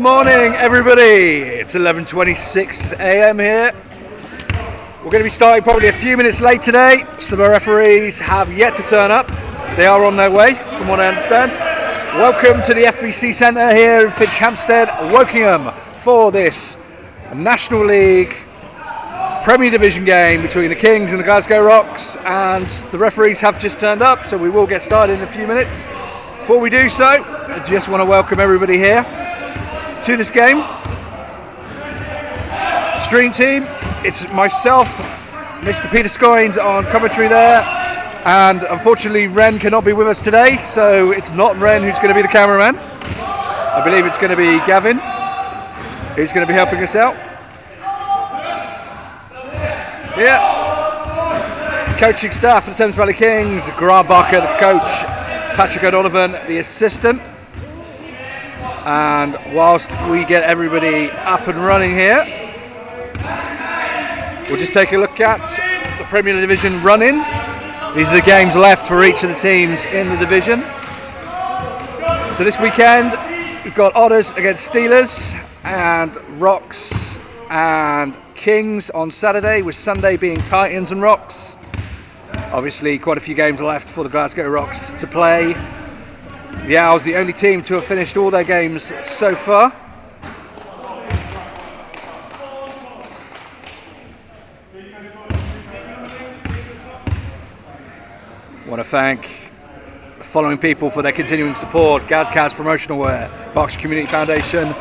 morning, everybody. It's 11:26 a.m. here. We're going to be starting probably a few minutes late today. Some of our referees have yet to turn up. They are on their way, from what I understand. Welcome to the FBC Centre here in Fitchhampstead, Wokingham, for this National League Premier Division game between the Kings and the Glasgow Rocks. And the referees have just turned up, so we will get started in a few minutes. Before we do so, I just want to welcome everybody here to this game. Stream team, it's myself, Mr. Peter Scoynes on commentary there, and unfortunately Ren cannot be with us today, so it's not Ren who's going to be the cameraman. I believe it's going to be Gavin who's going to be helping us out. Yeah, coaching staff for the Thames Valley Kings, Grant Barker the coach, Patrick O'Donovan the assistant. And whilst we get everybody up and running here, we'll just take a look at the Premier Division run-in. These are the games left for each of the teams in the division. So this weekend we've got Otters against Steelers and Rocks and Kings on Saturday, with Sunday being Titans and Rocks. Obviously quite a few games left for the Glasgow Rocks to play. The Owls, the only team to have finished all their games so far. I want to thank the following people for their continuing support: Gazcaz Promotional Wear, Box Community Foundation,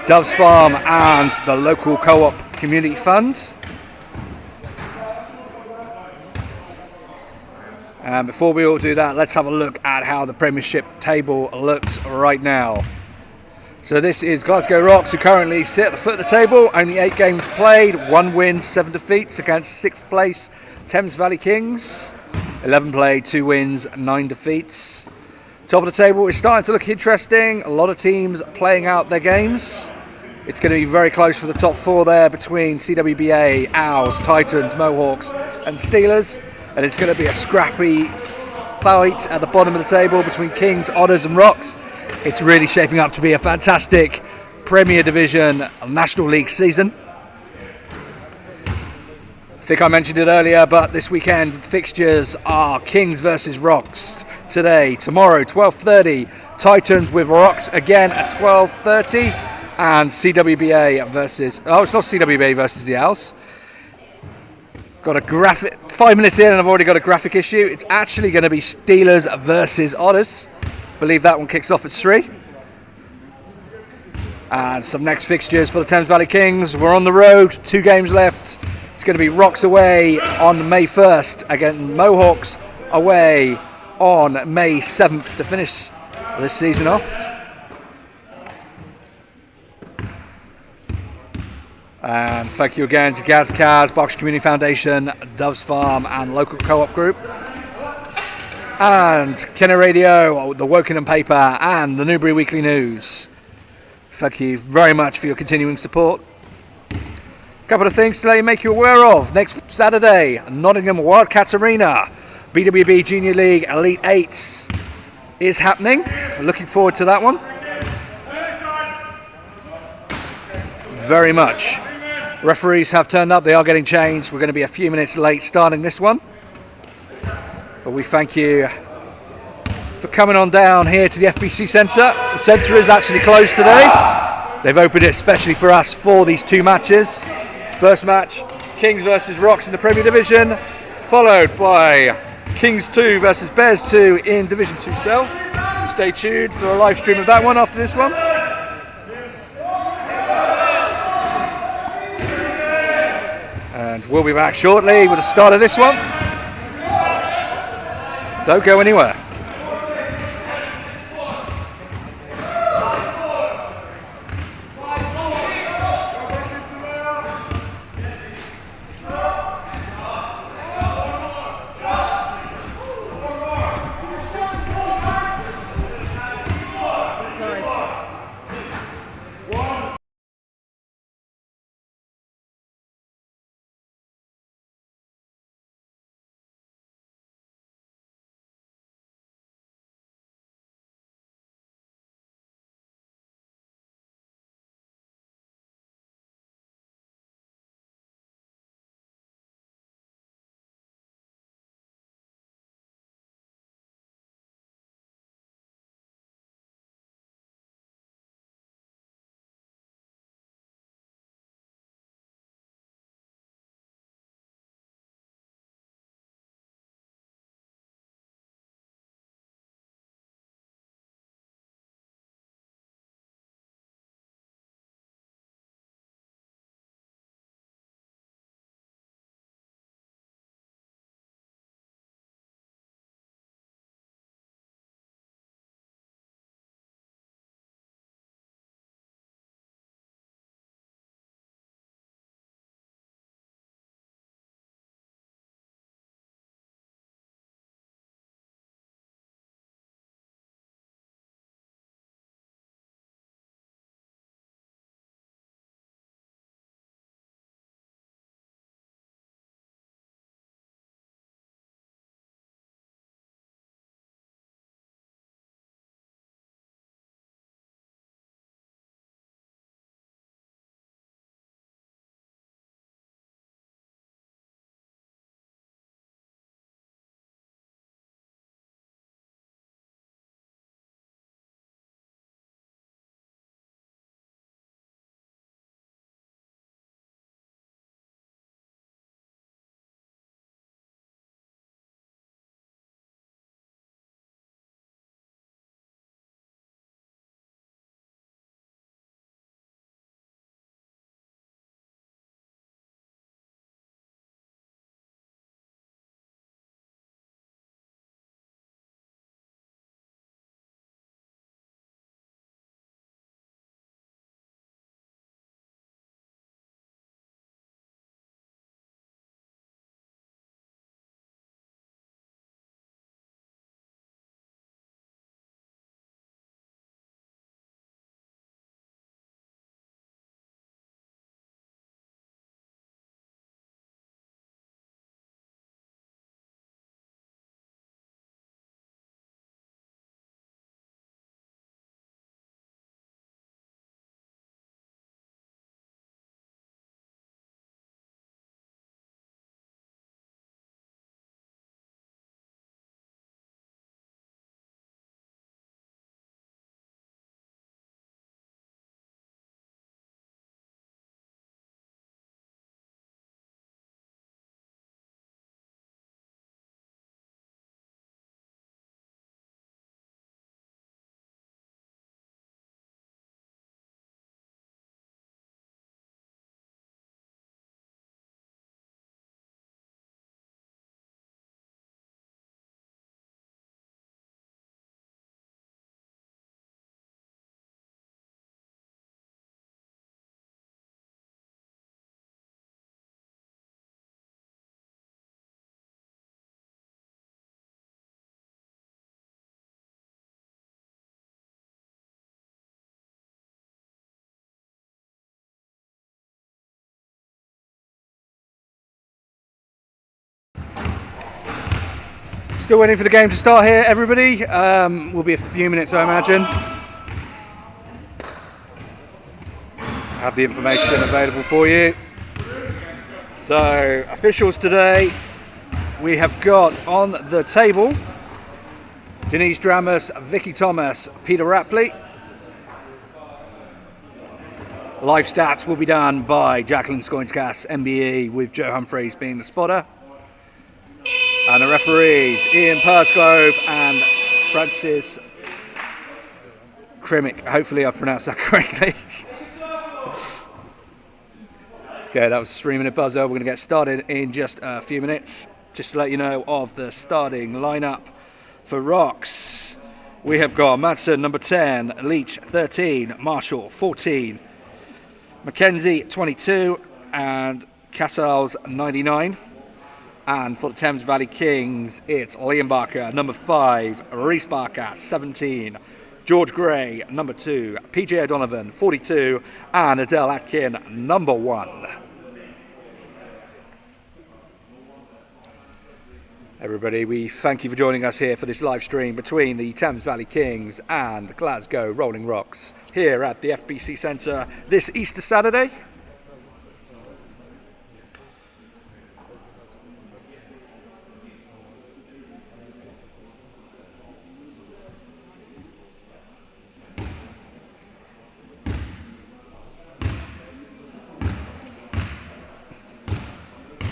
Doves Farm and the local co-op community fund. And before we all do that, let's have a look at how the Premiership table looks right now. So this is Glasgow Rocks, who currently sit at the foot of the table. Only 8 games played, 1 win, 7 defeats against 6th place Thames Valley Kings. 11 played, 2 wins, 9 defeats. Top of the table is starting to look interesting. A lot of teams playing out their games. It's going to be very close for the top 4 there between CWBA, Owls, Titans, Mohawks and Steelers. And it's going to be a scrappy fight at the bottom of the table between Kings, Otters and Rocks. It's really shaping up to be a fantastic Premier Division National League season. I think I mentioned it earlier, but this weekend fixtures are Kings versus Rocks today. Tomorrow, 12:30, Titans with Rocks again at 12:30. And CWBA versus... Oh, it's not CWBA versus the Owls. Got a graphic... 5 minutes in and I've already got a graphic issue. It's actually going to be Steelers versus Otters. I believe that one kicks off at 3. And some next fixtures for the Thames Valley Kings. We're on the road, 2 games left. It's going to be Rocks away on May 1st. Again, Mohawks away on May 7th to finish this season off. And thank you again to Gazcaz, Box Community Foundation, Doves Farm and local co-op group. And Kenner Radio, the Wokingham paper and the Newbury Weekly News. Thank you very much for your continuing support. A couple of things to make you aware of. Next Saturday, Nottingham Wildcats Arena, BWB Junior League Elite 8s is happening. Looking forward to that one. Very much. Referees have turned up, they are getting changed. We're going to be a few minutes late starting this one. But we thank you for coming on down here to the FBC Centre. The centre is actually closed today. They've opened it especially for us for these 2 matches. First match, Kings versus Rocks in the Premier Division, followed by Kings 2 versus Bears 2 in Division 2 South. Stay tuned for a live stream of that one after this one. And we'll be back shortly with the start of this one. Don't go anywhere. Still waiting for the game to start here, everybody. Will be a few minutes, I imagine. Have the information available for you. So, officials today, we have got on the table Denise Dramus, Vicky Thomas, Peter Rapley. Live stats will be done by Jacqueline Skoinskas, MBE, with Joe Humphreys being the spotter. And the referees, Ian Persgrove and Francis Krimick. Hopefully I've pronounced that correctly. Okay, that was a 3-minute buzzer. We're going to get started in just a few minutes. Just to let you know of the starting lineup for Rocks. We have got Madsen, number 10, Leach, 13, Marshall, 14, Mackenzie, 22, and Casals, 99. And for the Thames Valley Kings, it's Liam Barker, number 5, Reese Barker, 17, George Gray, number 2, PJ O'Donovan, 42, and Adele Atkin, number 1. Everybody, we thank you for joining us here for this live stream between the Thames Valley Kings and the Glasgow Rolling Rocks here at the FBC Centre this Easter Saturday.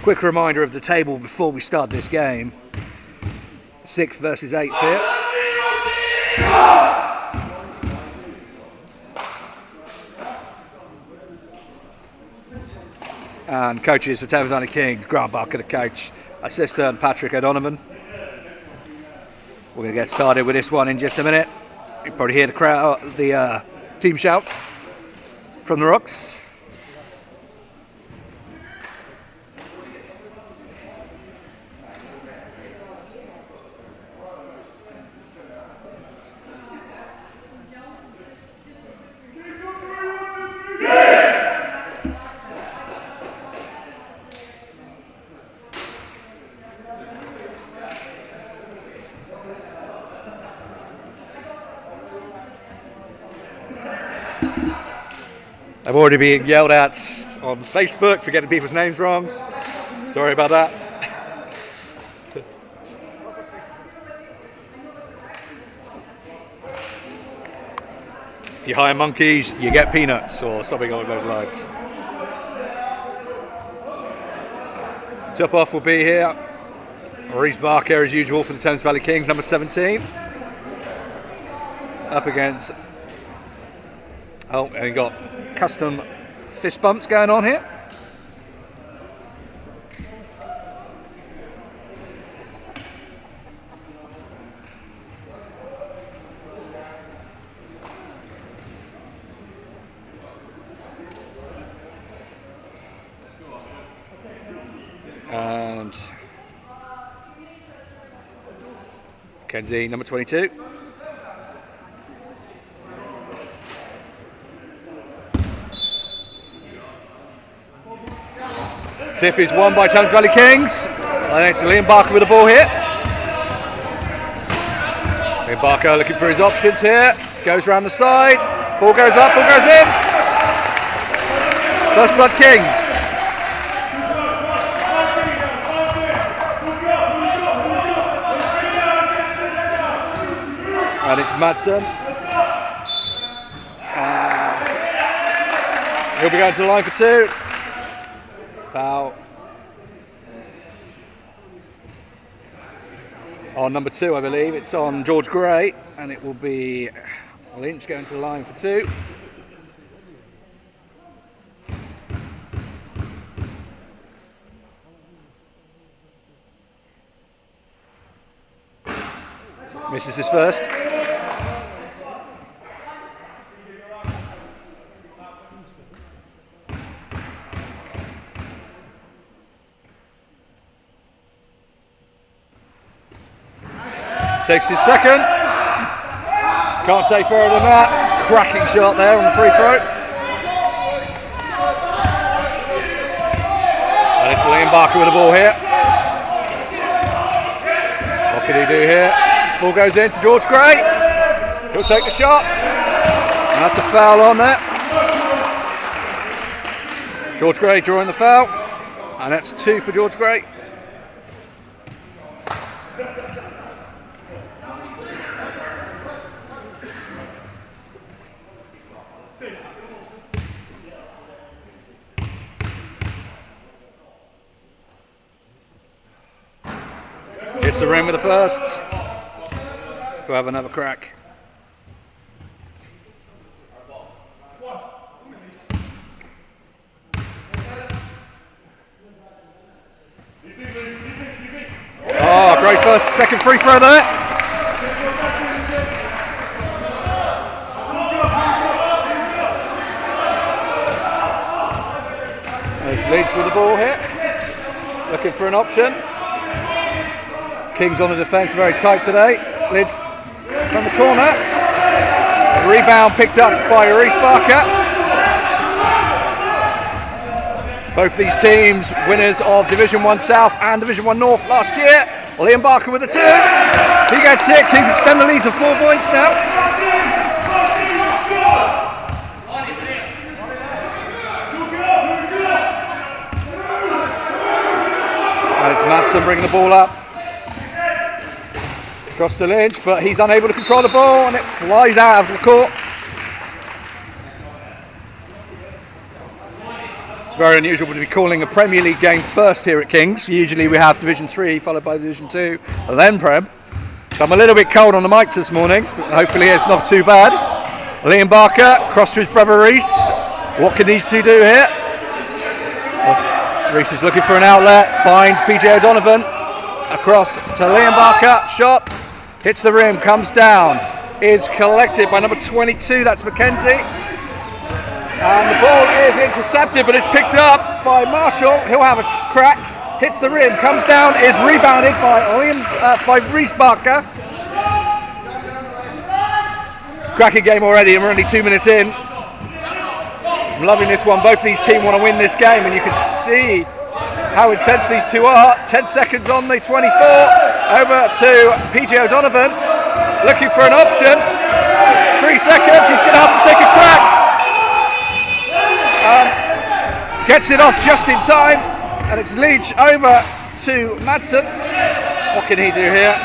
Quick reminder of the table before we start this game. 6th versus 8th here. And coaches for Thames Valley Kings, Grant Barker the coach, assistant Patrick O'Donovan. We're going to get started with this one in just a minute. You can probably hear the crowd, the team shout from the Rocks. I've already been yelled at on Facebook for getting people's names wrong. Sorry about that. If you hire monkeys, you get peanuts, or something along those lines. Top off will be here. Reese Barker, as usual, for the Thames Valley Kings, number 17. Up against... Oh, and you got custom fist bumps going on here. And Kenzie, number 22. Tip is won by Thames Valley Kings. And it's Liam Barker with the ball here. Liam Barker looking for his options here. Goes around the side. Ball goes up, ball goes in. First blood Kings. And it's Madsen. And he'll be going to the line for 2. Foul on number 2, I believe. It's on George Gray, and it will be Lynch going to the line for 2. Misses his first. Takes his second. Can't say further than that. Cracking shot there on the free throw. And it's Liam Barker with the ball here. What can he do here? Ball goes in to George Gray. He'll take the shot. And that's a foul on there. George Gray drawing the foul. And that's 2 for George Gray. Hits the rim with the first. We'll have another crack. Oh, great second free throw there. There's Leeds with the ball here. Looking for an option. Kings on the defence, very tight today. Leeds from the corner. Rebound picked up by Reece Barker. Both these teams winners of Division 1 South and Division 1 North last year. Liam Barker with the 2. He gets it. Kings extend the lead to 4 points now. And it's Madsen bringing the ball up. Across to Lynch, but he's unable to control the ball and it flies out of the court. It's very unusual to be calling a Premier League game first here at Kings. Usually we have Division 3 followed by Division 2 and then Prem. So I'm a little bit cold on the mic this morning. Hopefully it's not too bad. Liam Barker, cross to his brother Reece. What can these two do here? Well, Reece is looking for an outlet, finds PJ O'Donovan. Across to Liam Barker, shot. Hits the rim, comes down, is collected by number 22, that's Mackenzie. And the ball is intercepted, but it's picked up by Marshall. He'll have a crack, hits the rim, comes down, is rebounded by Reece Barker. Cracking game already, and we're only 2 minutes in. I'm loving this one. Both these teams want to win this game, and you can see how intense these two are. 10 seconds on the 24. Over to PJ O'Donovan. Looking for an option. 3 seconds. He's going to have to take a crack. Gets it off just in time. And it's Leach over to Madsen. What can he do here?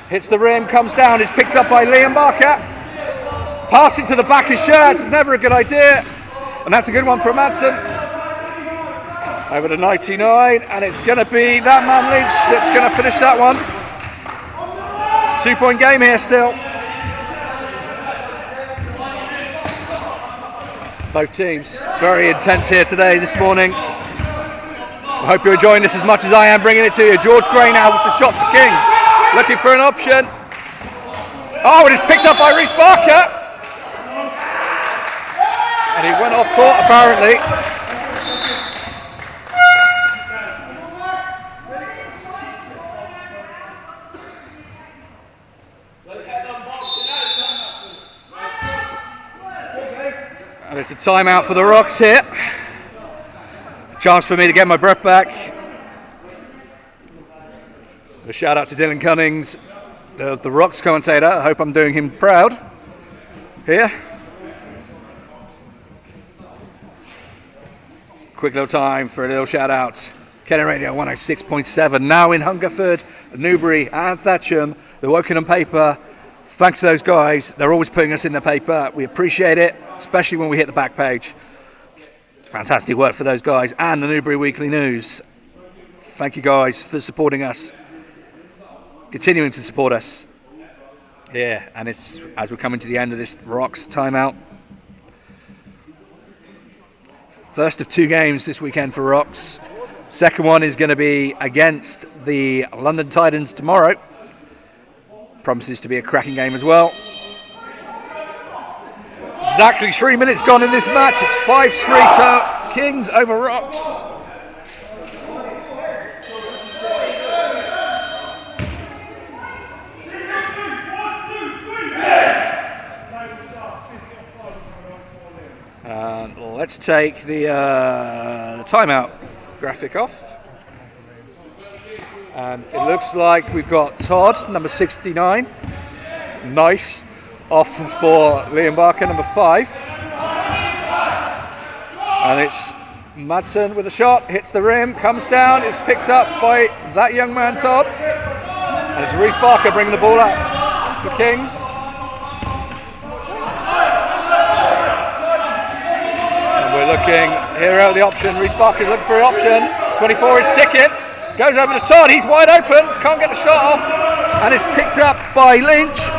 Hits the rim, comes down, is picked up by Liam Barker. Passing to the back of his shirt. It's never a good idea. And that's a good one from Madsen. Over to 99, and it's going to be that man Lynch that's going to finish that one. 2-point game here still. Both teams very intense here today, this morning. I hope you're enjoying this as much as I am bringing it to you. George Gray now with the shot for Kings. Looking for an option. Oh, it is picked up by Reece Barker. And he went off court apparently. And it's a timeout for the Rocks here. Chance for me to get my breath back. A shout out to Dylan Cunnings, the Rocks commentator. I hope I'm doing him proud here. Quick little time for a little shout out. Kenny Radio 106.7, now in Hungerford, Newbury and Thatcham. The Wokingham paper. Thanks to those guys. They're always putting us in the paper. We appreciate it, especially when we hit the back page. Fantastic work for those guys and the Newbury Weekly News. Thank you guys for supporting us, continuing to support us. Yeah, and it's as we're coming to the end of this Rocks timeout. First of 2 games this weekend for Rocks. Second one is going to be against the London Titans tomorrow. Promises to be a cracking game as well. Exactly 3 minutes gone in this match. It's 5-3 to Kings over Rocks. And let's take the timeout graphic off. And it looks like we've got Todd, number 69. Nice. Off for Liam Barker, number 5. And it's Madsen with a shot, hits the rim, comes down, it's picked up by that young man, Todd. And it's Reece Barker bringing the ball up for Kings. And we're looking here at the option. Reece Barker's looking for an option. 24 is ticking. Goes over to Todd, he's wide open, can't get the shot off, and it's picked up by Lynch.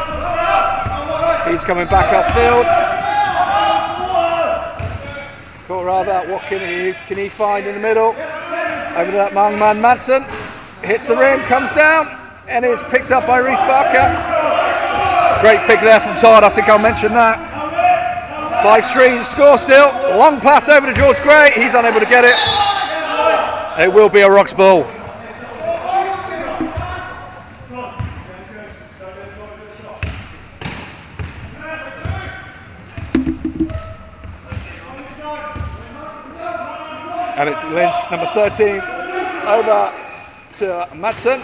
He's coming back upfield. Caught rather, what can he find in the middle? Over to that young man, Madsen. Hits the rim, comes down, and is picked up by Reece Barker. Great pick there from Todd, I think I'll mention that. 5-3 score still. Long pass over to George Gray, he's unable to get it. It will be a Rocks ball. And it's Lynch, number 13, over to Madsen.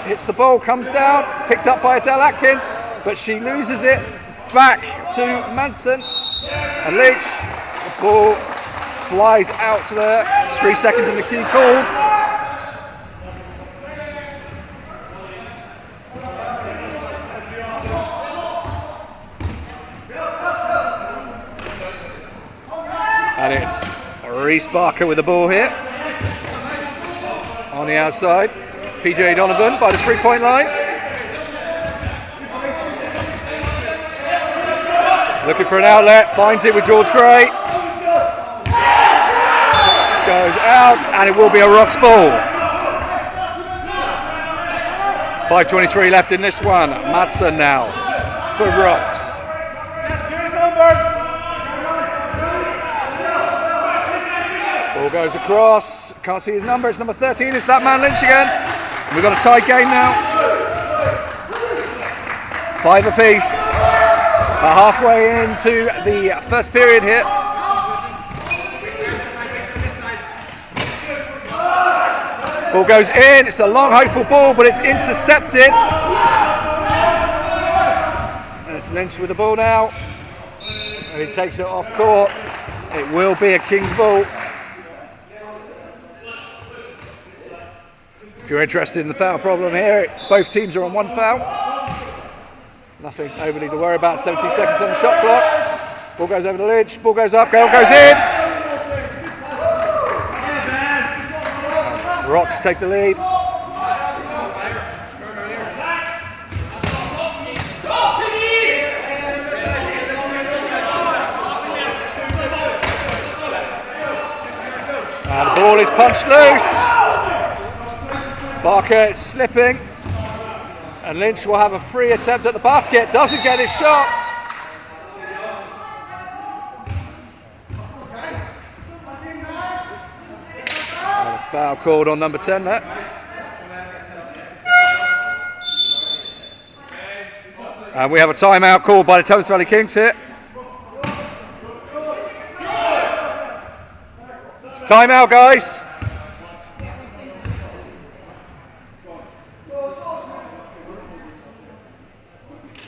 Hits the ball, comes down, picked up by Adele Atkins, but she loses it back to Madsen. And Lynch, the ball flies out to there. 3 seconds in the key called. And it's Reece Barker with the ball here. On the outside, PJ Donovan by the 3-point line. Looking for an outlet, finds it with George Gray. Goes out, and it will be a Rocks ball. 5:23 left in this one. Madsen now for Rocks. Ball goes across, can't see his number, it's number 13, it's that man Lynch again. We've got a tied game now. 5 apiece. Halfway into the first period here. Ball goes in, it's a long hopeful ball, but it's intercepted. And it's Lynch with the ball now. And he takes it off court. It will be a Kings ball. If you're interested in the foul problem here, both teams are on 1 foul. Nothing overly to worry about, 17 seconds on the shot clock. Ball goes over to Lynch, ball goes up, goal goes in. Rocks take the lead. And the ball is punched loose. Barker is slipping, and Lynch will have a free attempt at the basket. Doesn't get his shots. And a foul called on number 10 there. And we have a timeout called by the Thames Valley Kings here. It's timeout, guys.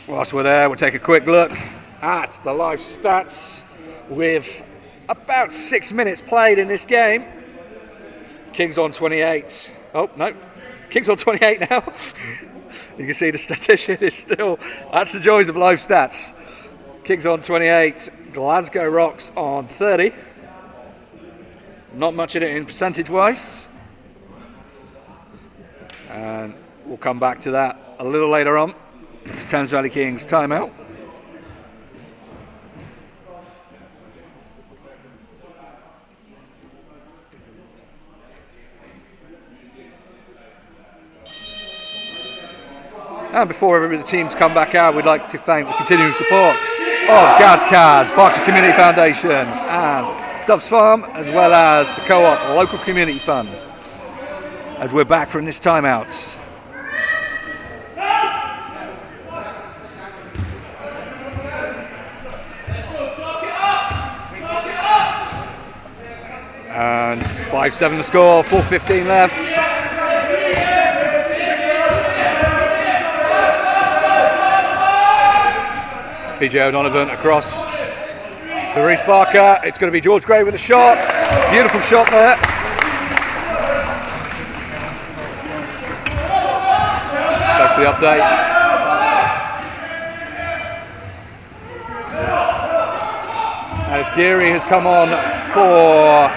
Whilst we're there, we'll take a quick look at the live stats with about 6 minutes played in this game. Kings on 28. Oh, no. Kings on 28 now. You can see the statistician is still... That's the joys of live stats. Kings on 28. Glasgow Rocks on 30. Not much in it in percentage-wise. And we'll come back to that a little later on. It's Thames Valley Kings timeout. And before the teams come back out, we'd like to thank the continuing support of Gazcaz, Berkshire Community Foundation and Doves Farm, as well as the Co-op Local Community Fund, as we're back from this timeout. And 5-7 the score, 4:15 left. BJ O'Donovan across to Reece Barker. It's going to be George Gray with a shot. Beautiful shot there. Thanks for the update. And it's Geary has come on for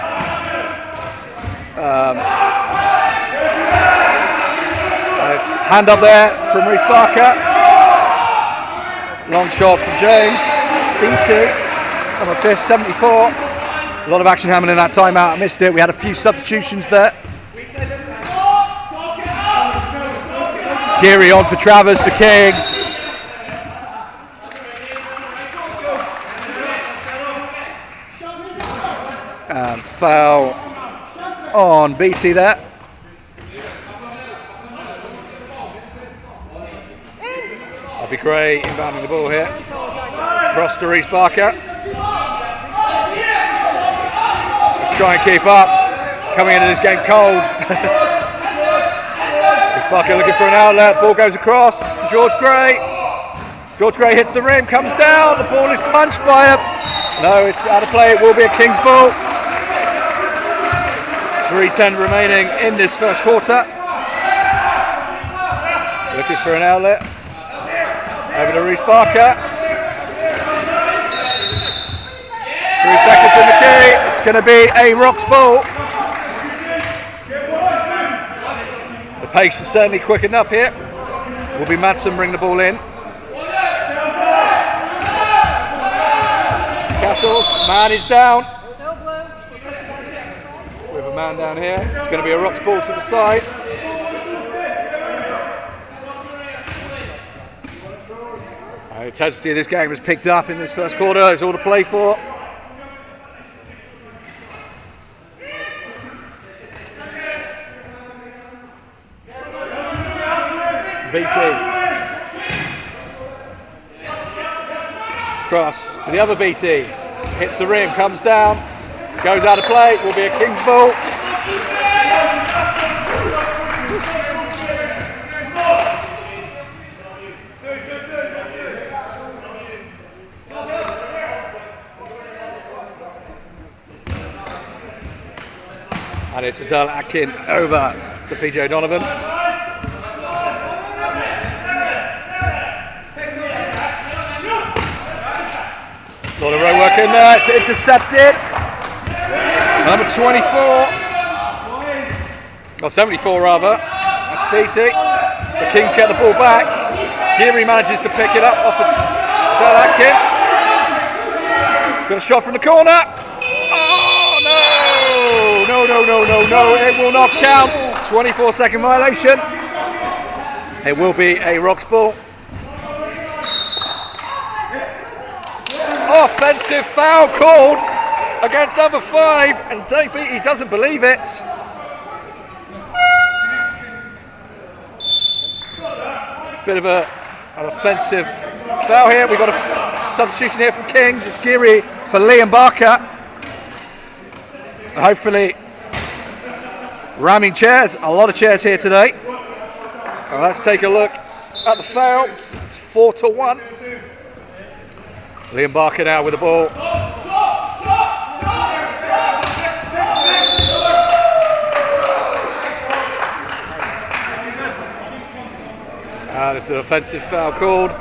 it's hand up there from Reece Barker. Long shot from James. BT on the 5th, 74. A lot of action happening in that timeout. I missed it. We had a few substitutions there. Geary on for Travers to Kings. And foul on BT there. That'd be great, inbounding the ball here. Cross to Reece Barker. Let's try and keep up. Coming into this game cold. Reece Barker looking for an outlet. Ball goes across to George Gray. George Gray hits the rim, comes down. The ball is punched by a... No, it's out of play. It will be a Kings ball. 3:10 remaining in this first quarter. Looking for an outlet. Over to Reece Barker. 3 seconds in the key. It's going to be a Rocks ball. The pace is certainly quickened up here. Will be Madsen bring the ball in. Castles, man is down. With a man down here. It's going to be a Rocks ball to the side. The intensity of this game was picked up in this first quarter. It's all to play for. BT. Cross to the other BT. Hits the rim, comes down, goes out of play. Will be a Kings ball. And it's Adele Atkin over to PJ O'Donovan. A lot of road work in there. It's intercepted. Number 24. Or 74 rather. That's BT. The Kings get the ball back. Geary manages to pick it up off of Adele Atkin. Got a shot from the corner. No, it will not count. 24-second violation. It will be a Rocks ball. Offensive foul called against number 5, and he doesn't believe it. Bit of an offensive foul here. We've got a substitution here from Kings. It's Geary for Liam Barker. Hopefully ramming chairs, a lot of chairs here today. Let's take a look at the foul. It's 4-1. Liam Barker now with the ball. This is an offensive foul called.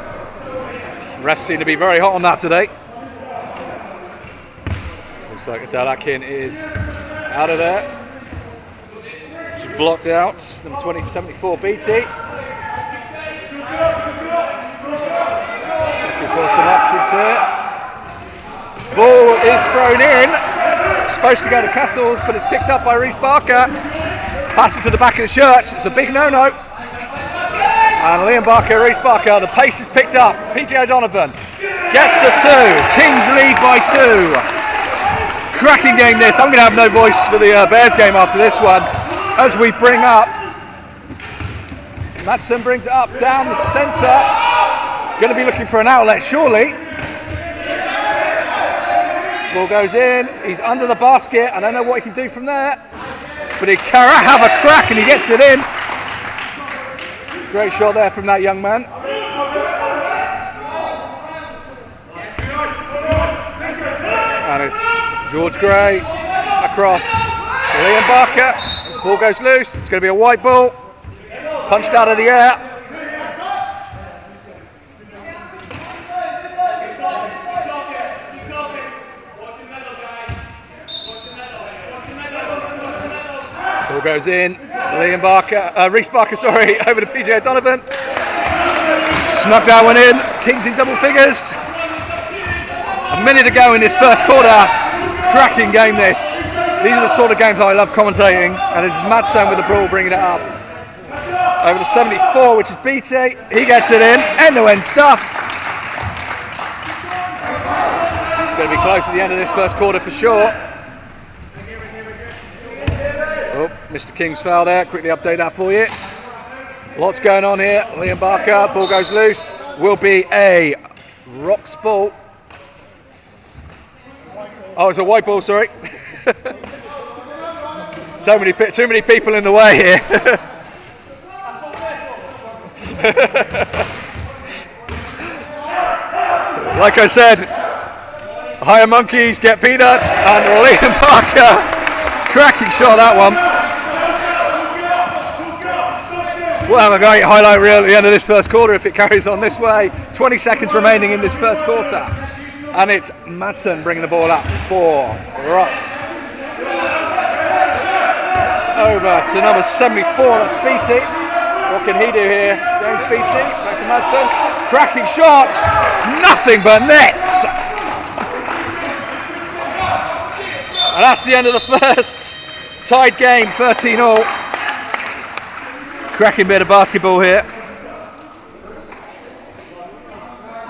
Refs seem to be very hot on that today. Looks like Adele Atkin is out of there. She's blocked out. Number 74 BT. Looking for some options here. Ball is thrown in. It's supposed to go to Castles, but it's picked up by Reece Barker. Passing to the back of the shirts. It's a big no-no. And Liam Barker, Reece Barker, the pace is picked up. PJ O'Donovan gets the 2. Kings lead by 2. Cracking game this. I'm going to have no voice for the Bears game after this one. As we bring up, Madsen brings it up down the centre. Going to be looking for an outlet, surely. Ball goes in. He's under the basket. I don't know what he can do from there. But he can have a crack and he gets it in. Great shot there from that young man. And it's George Gray across Liam Barker. Ball goes loose. It's going to be a white ball. Punched out of the air. Ball goes in. Liam Barker, Reece Barker, sorry, over to PJ O'Donovan. Snuck that one in. Kings in double figures. A minute to go in this first quarter. Cracking game this. These are the sort of games I love commentating. And this is Madsen with the ball bringing it up. Over to 74, which is BT. He gets it in. End-to-end stuff. It's going to be close to the end of this first quarter for sure. Oh, Mr. King's foul there. Quickly update that for you. Lots going on here. Liam Barker, ball goes loose. Will be a Rocks ball. Oh, it's a white ball, sorry. Too many people in the way here. Like I said, higher monkeys get peanuts, and Liam Barker, cracking shot that one. We'll have a great highlight reel at the end of this first quarter if it carries on this way. 20 seconds remaining in this first quarter. And it's Madsen bringing the ball up for Rocks. Over to number 74, that's BT. What can he do here? James BT, back to Madsen. Cracking shot, nothing but nets. And that's the end of the first. Tied game, 13-all. Cracking bit of basketball here.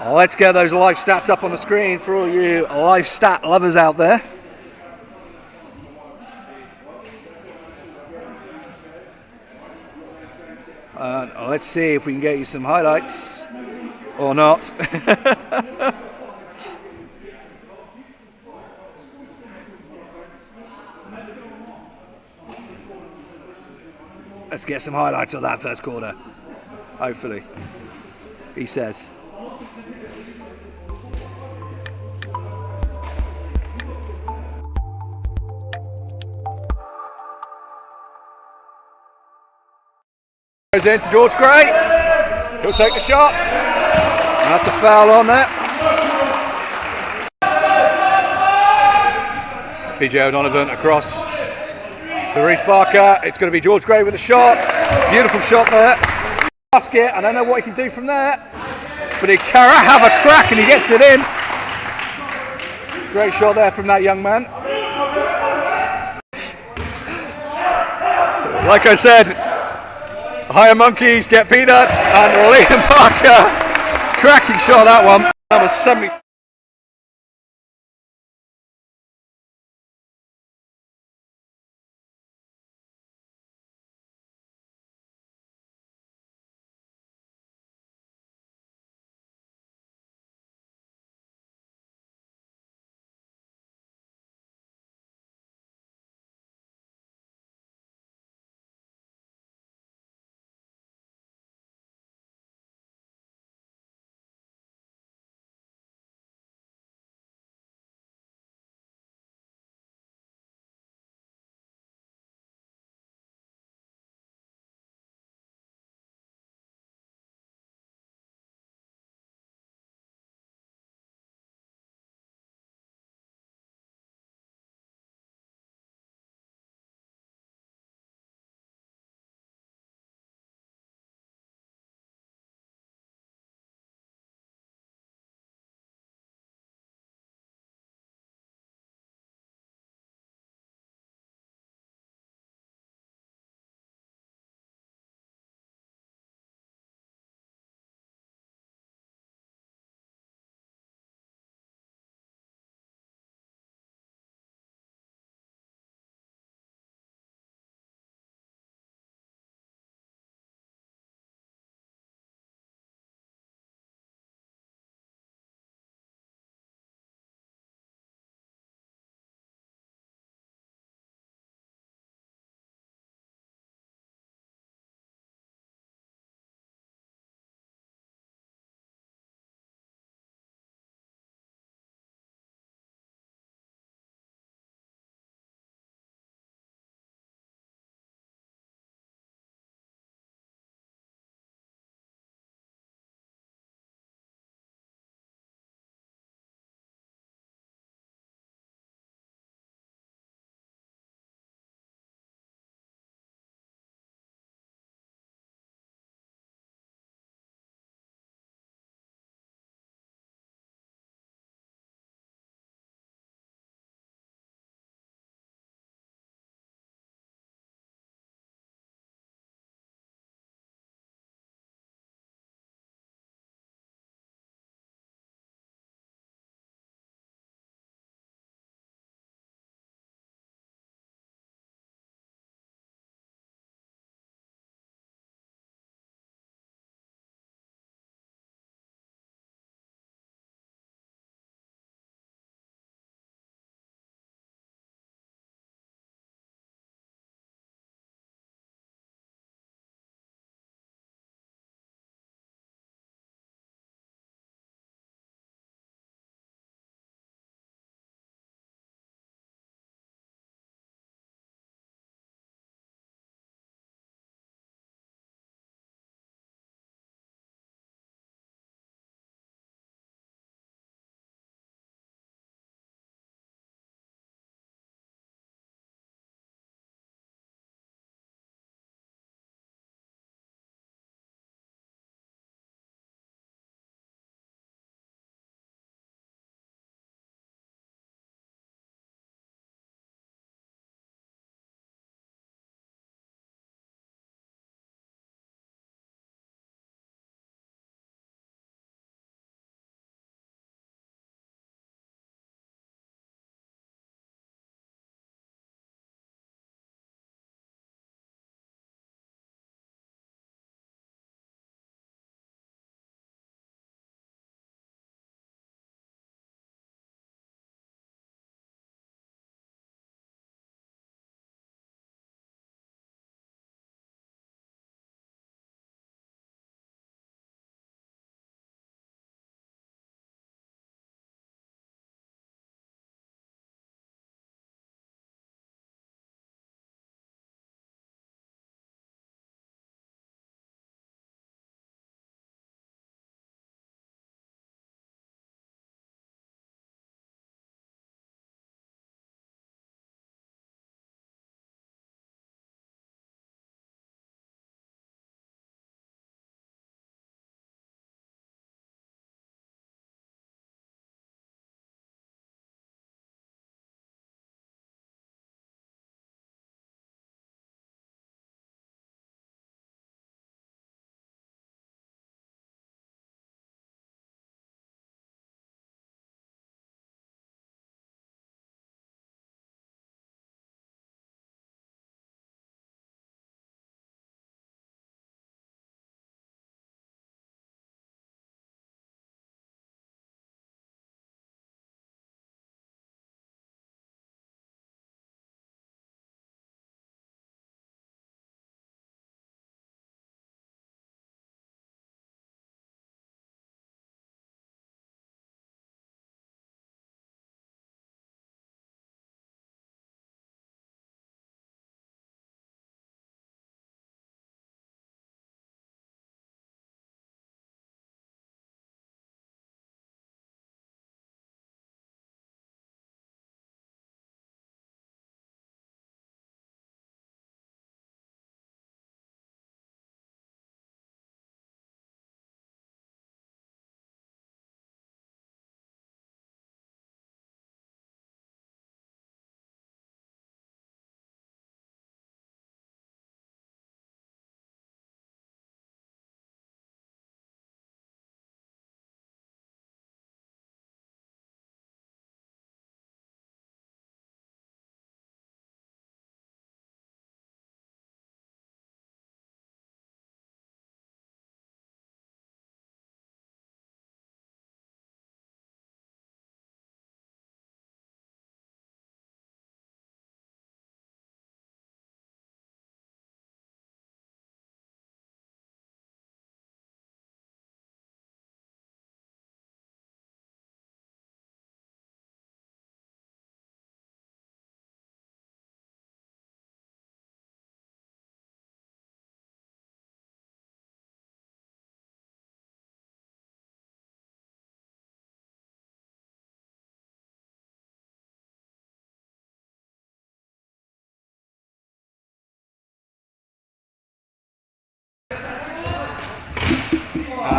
Let's get those live stats up on the screen for all you live stat lovers out there. Let's see if we can get you some highlights or not. Let's get some highlights of that first quarter. Hopefully, he says. Goes into George Gray. He'll take the shot. And that's a foul on there. PJ O'Donovan across to Reece Barker. It's going to be George Gray with a shot. Beautiful shot there. Basket. I don't know what he can do from there, but he can have a crack and he gets it in. Great shot there from that young man. Like I said, higher monkeys get peanuts, and Liam Barker, cracking shot that one. Number 70.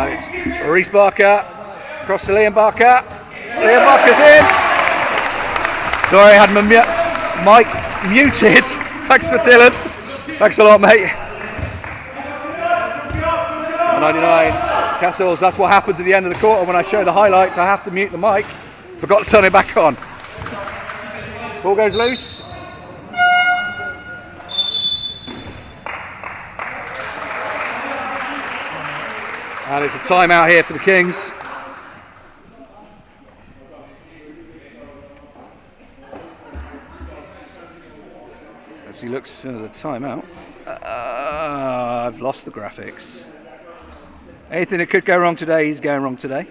And it's Reece Barker, across to Liam Barker. Liam Barker's in. Sorry, I had my mic muted. Thanks for Dylan. Thanks a lot, mate. 99 Castles, that's what happens at the end of the quarter when I show the highlights. I have to mute the mic. Forgot to turn it back on. Ball goes loose. And it's a timeout here for the Kings. As he looks for the timeout. I've lost the graphics. Anything that could go wrong today is going wrong today.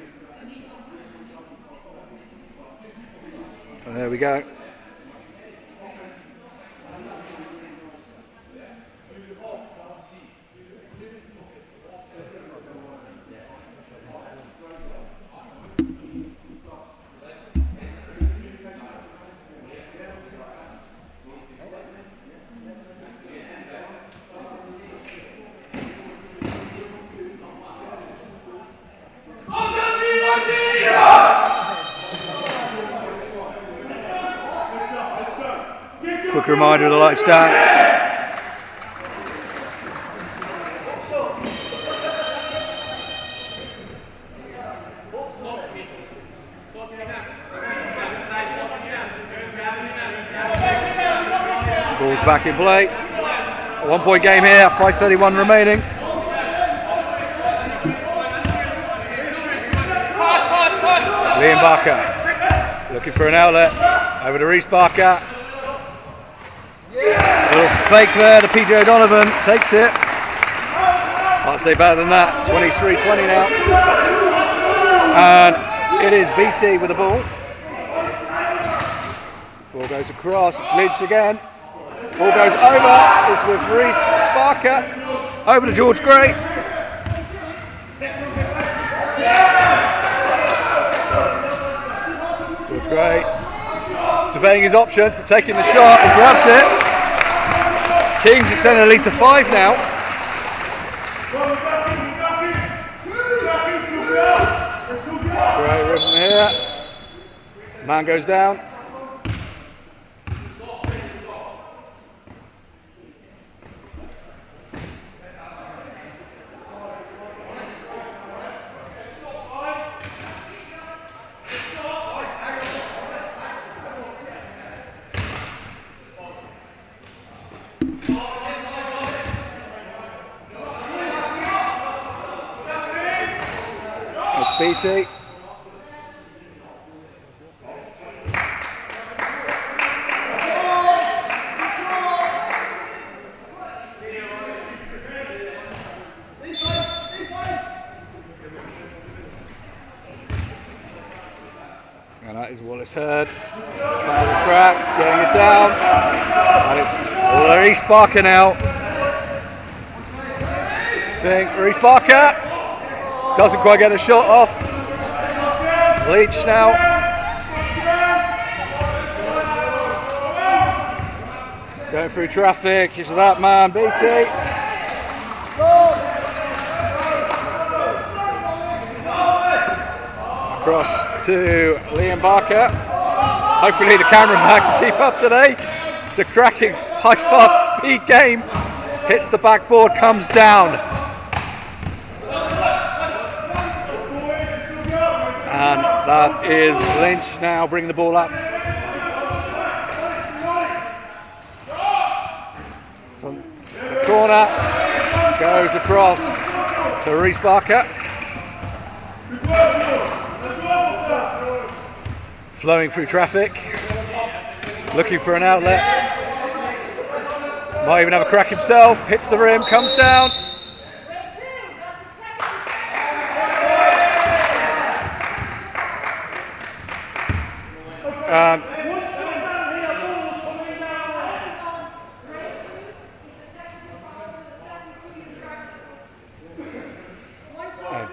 And there we go. Quick reminder of the light stats. Ball's back in play. 1 point game here, 5:31 remaining. Liam Barker looking for an outlet. Over to Reece Barker. A little fake there to PJ O'Donovan, takes it. Can't say better than that. 23-20 now. And it is BT with the ball. Ball goes across, it's Lynch again. Ball goes over, it's with Reece Barker. Over to George Gray. George Gray surveying his options, but taking the shot and grabs it. Kings extend the lead to 5 now. Great rhythm here. Man goes down. BT. And that is Wallace Hurd. Crack, getting it down. And it's Reece Barker now. Reece Barker. Doesn't quite get a shot off. Leach now. Going through traffic. It's that man, BT. Across to Liam Barker. Hopefully the cameraman can keep up today. It's a cracking, fast speed game. Hits the backboard, comes down. And that is Lynch now bringing the ball up. From the corner, goes across to Reece Barker. Flowing through traffic, looking for an outlet. Might even have a crack himself, hits the rim, comes down.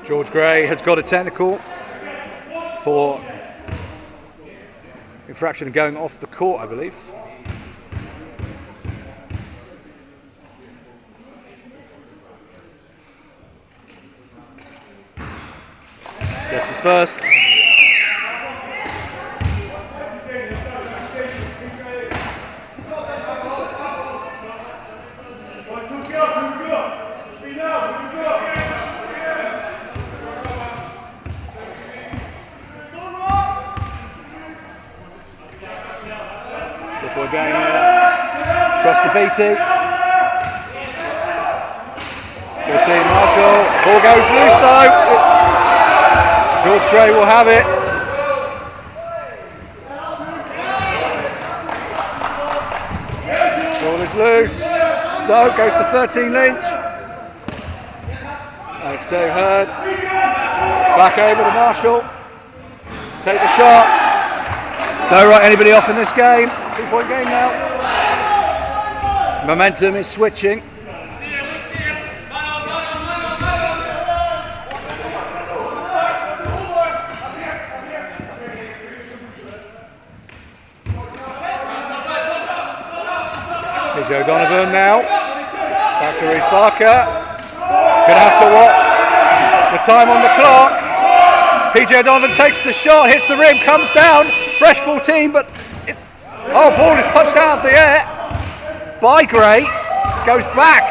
George Gray has got a technical for infraction going off the court, I believe. Gets his first. Good boy going here. Across the BT. 14 Marshall. Ball goes loose though. George Gray will have it. Ball is loose. No, goes to 13 Lynch. It's Dave Hurd. Back over to Marshall. Take the shot. Don't write anybody off in this game. 2-point game now. Momentum is switching. PJ O'Donovan now. Back to Reece Barker. Gonna have to watch the time on the clock. PJ O'Donovan takes the shot, hits the rim, comes down. Fresh 14, but ball is punched out of the air by Gray. Goes back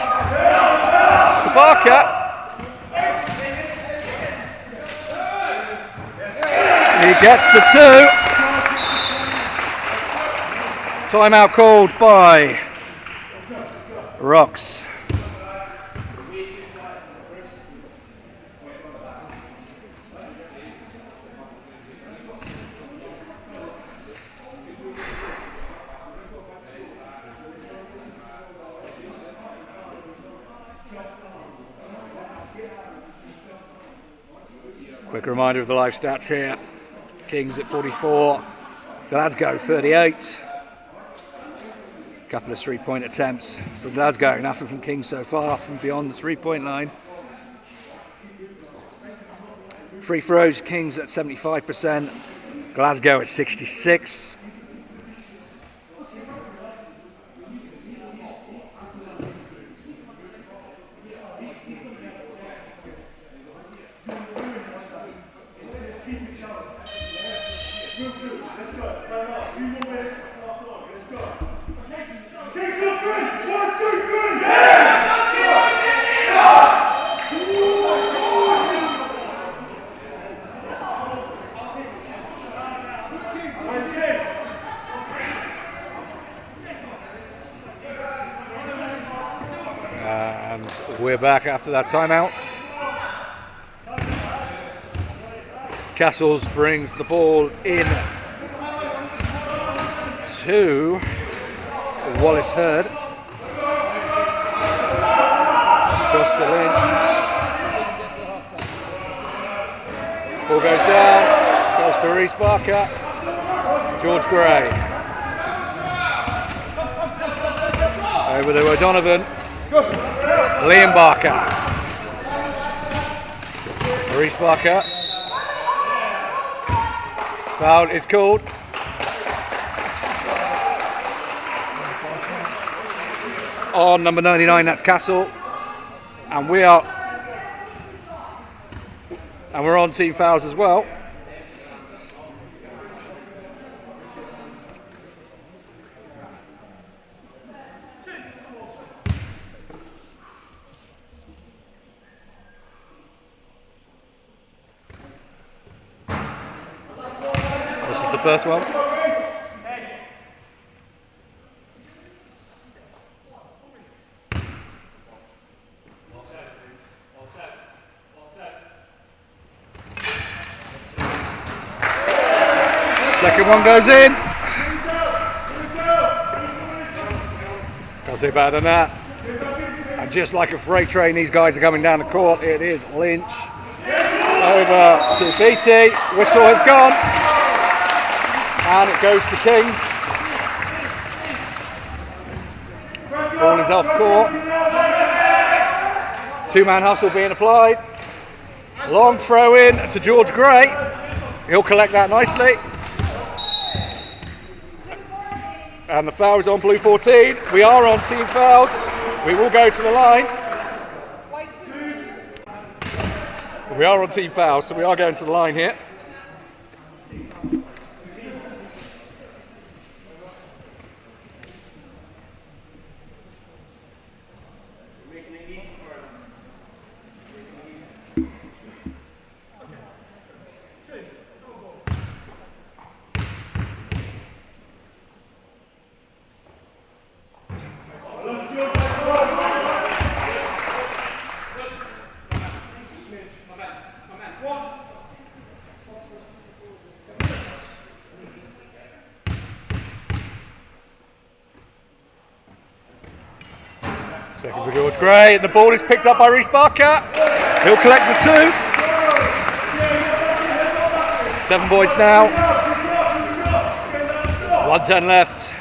to Barker. He gets the 2. Timeout called by Rocks. Quick reminder of the live stats here. Kings at 44, Glasgow 38. Couple of 3-point attempts from Glasgow, nothing from Kings so far from beyond the 3-point line. Free throws, Kings at 75%, Glasgow at 66%. We're back after that timeout. Castles brings the ball in to Wallace Hurd. Across to Lynch. Ball goes down. Goes to Reece Barker. George Gray. Over to O'Donovan. Liam Barker. Reece Barker. Foul is called. On number 99, that's Castle. And we're on team fouls as well. This is the first one. Second one goes in. Can't say better than that. And just like a freight train, these guys are coming down the court. It is Lynch over to BT. Whistle has gone. And it goes to Kings. Ball is off court. Two-man hustle being applied. Long throw in to George Gray. He'll collect that nicely. And the foul is on blue 14. We are on team fouls. We will go to the line. We are on team foul, so we are going to the line here. Second for George Gray, and the ball is picked up by Reece Barker. He'll collect the 2. 7 points now. 1:10 left.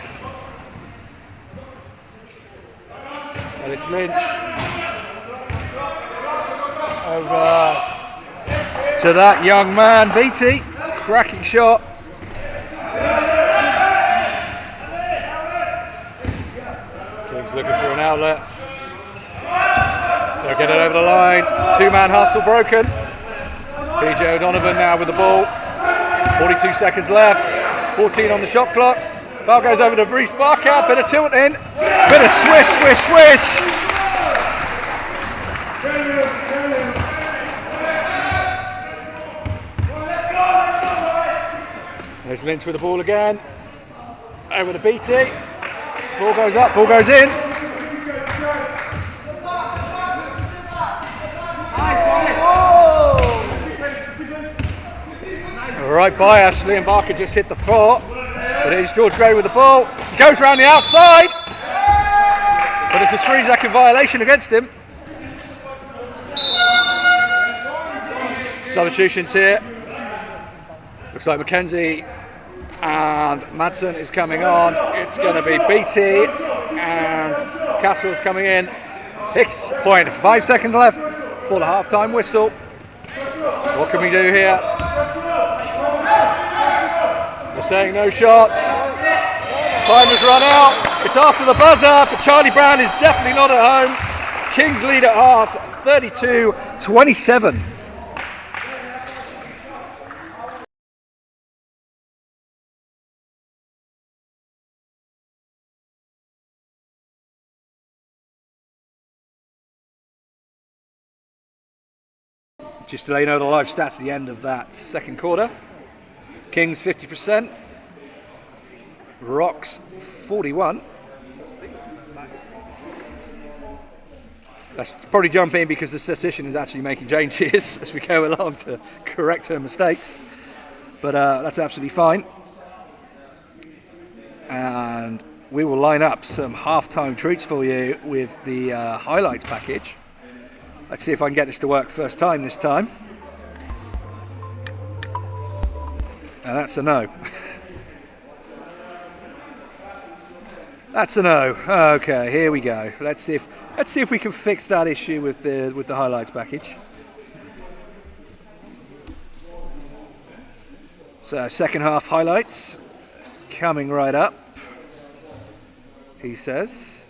And it's Lynch. Over to that young man, Beattie. Cracking shot. Kings looking for an outlet. They'll get it over the line. 2-man hustle broken. PJ O'Donovan now with the ball. 42 seconds left. 14 on the shot clock. Foul goes over to Reece Barker. Bit of tilt in. Bit of swish, swish, swish. There's Lynch with the ball again. Over to Beattie. Ball goes up, ball goes in. Right by us, Liam Barker just hit the floor. But it is George Gray with the ball. He goes around the outside. But it's a 3-second violation against him. Substitutions here. Looks like McKenzie and Madsen is coming on. It's going to be Beattie and Castle's coming in. 6.5 seconds left for the half-time whistle. What can we do here? They're saying no shots. Time has run out. It's after the buzzer, but Charlie Brown is definitely not at home. Kings lead at half, 32-27. Just to let you know the live stats at the end of that second quarter. Kings 50%, Rocks 41. Let's probably jump in because the statistician is actually making changes as we go along to correct her mistakes. But that's absolutely fine. And we will line up some halftime treats for you with the highlights package. Let's see if I can get this to work first time this time. And that's a no. That's a no. Okay, here we go. Let's see if we can fix that issue with the highlights package. So second half highlights coming right up. He says.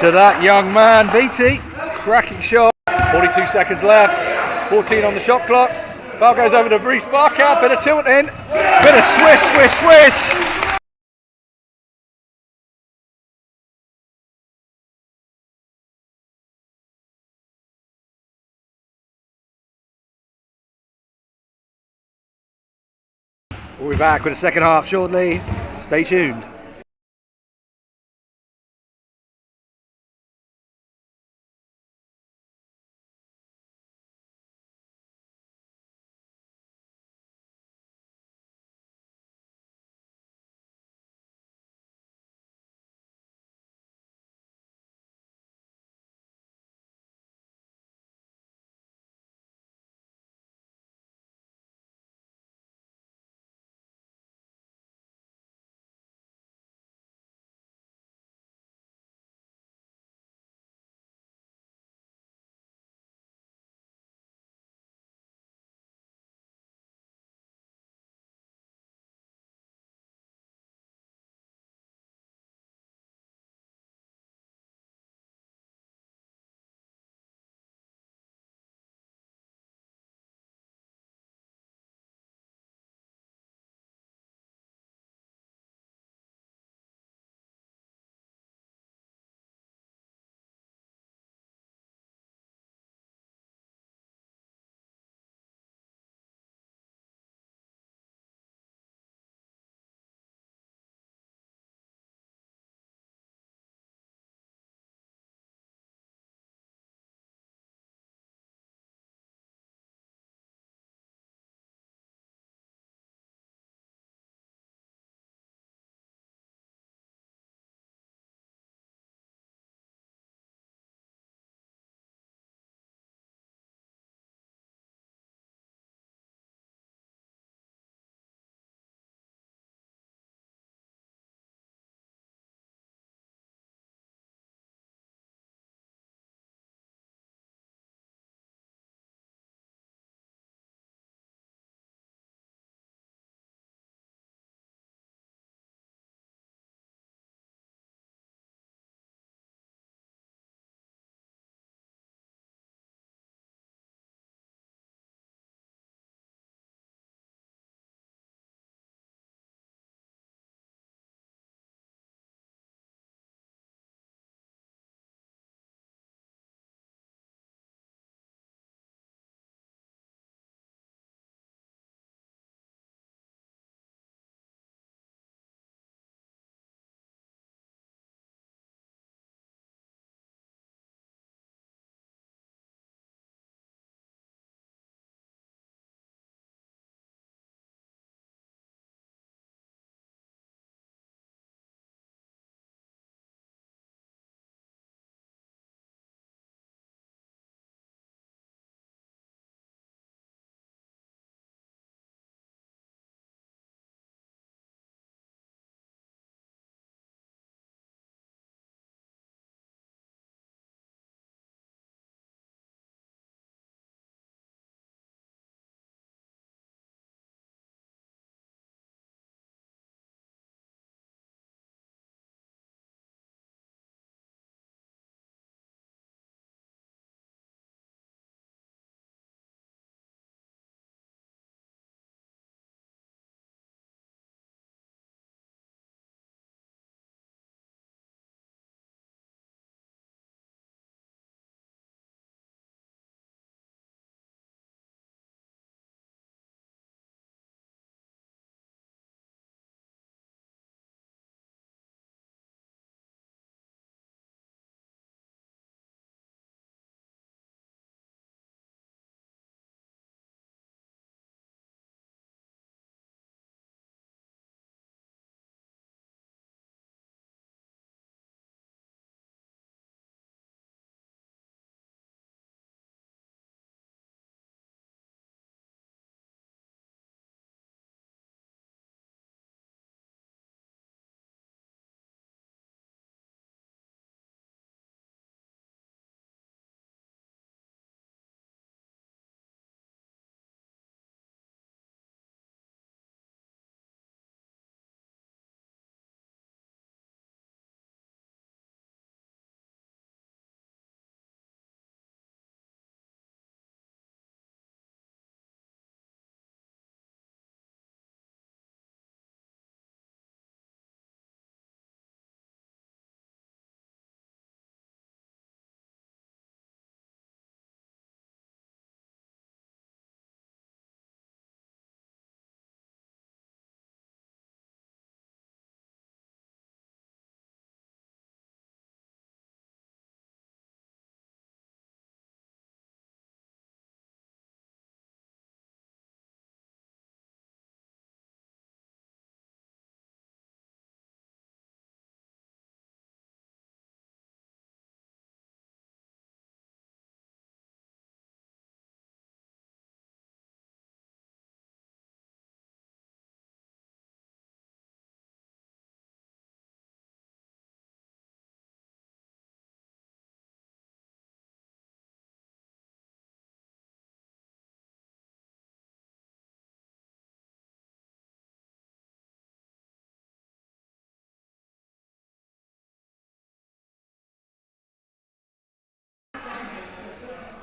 To that young man, Beattie. Cracking shot. 42 seconds left. 14 on the shot clock. Foul goes over to Reece Barker. Bit of tilt in. Bit of swish, swish, swish. We'll be back with the second half shortly. Stay tuned.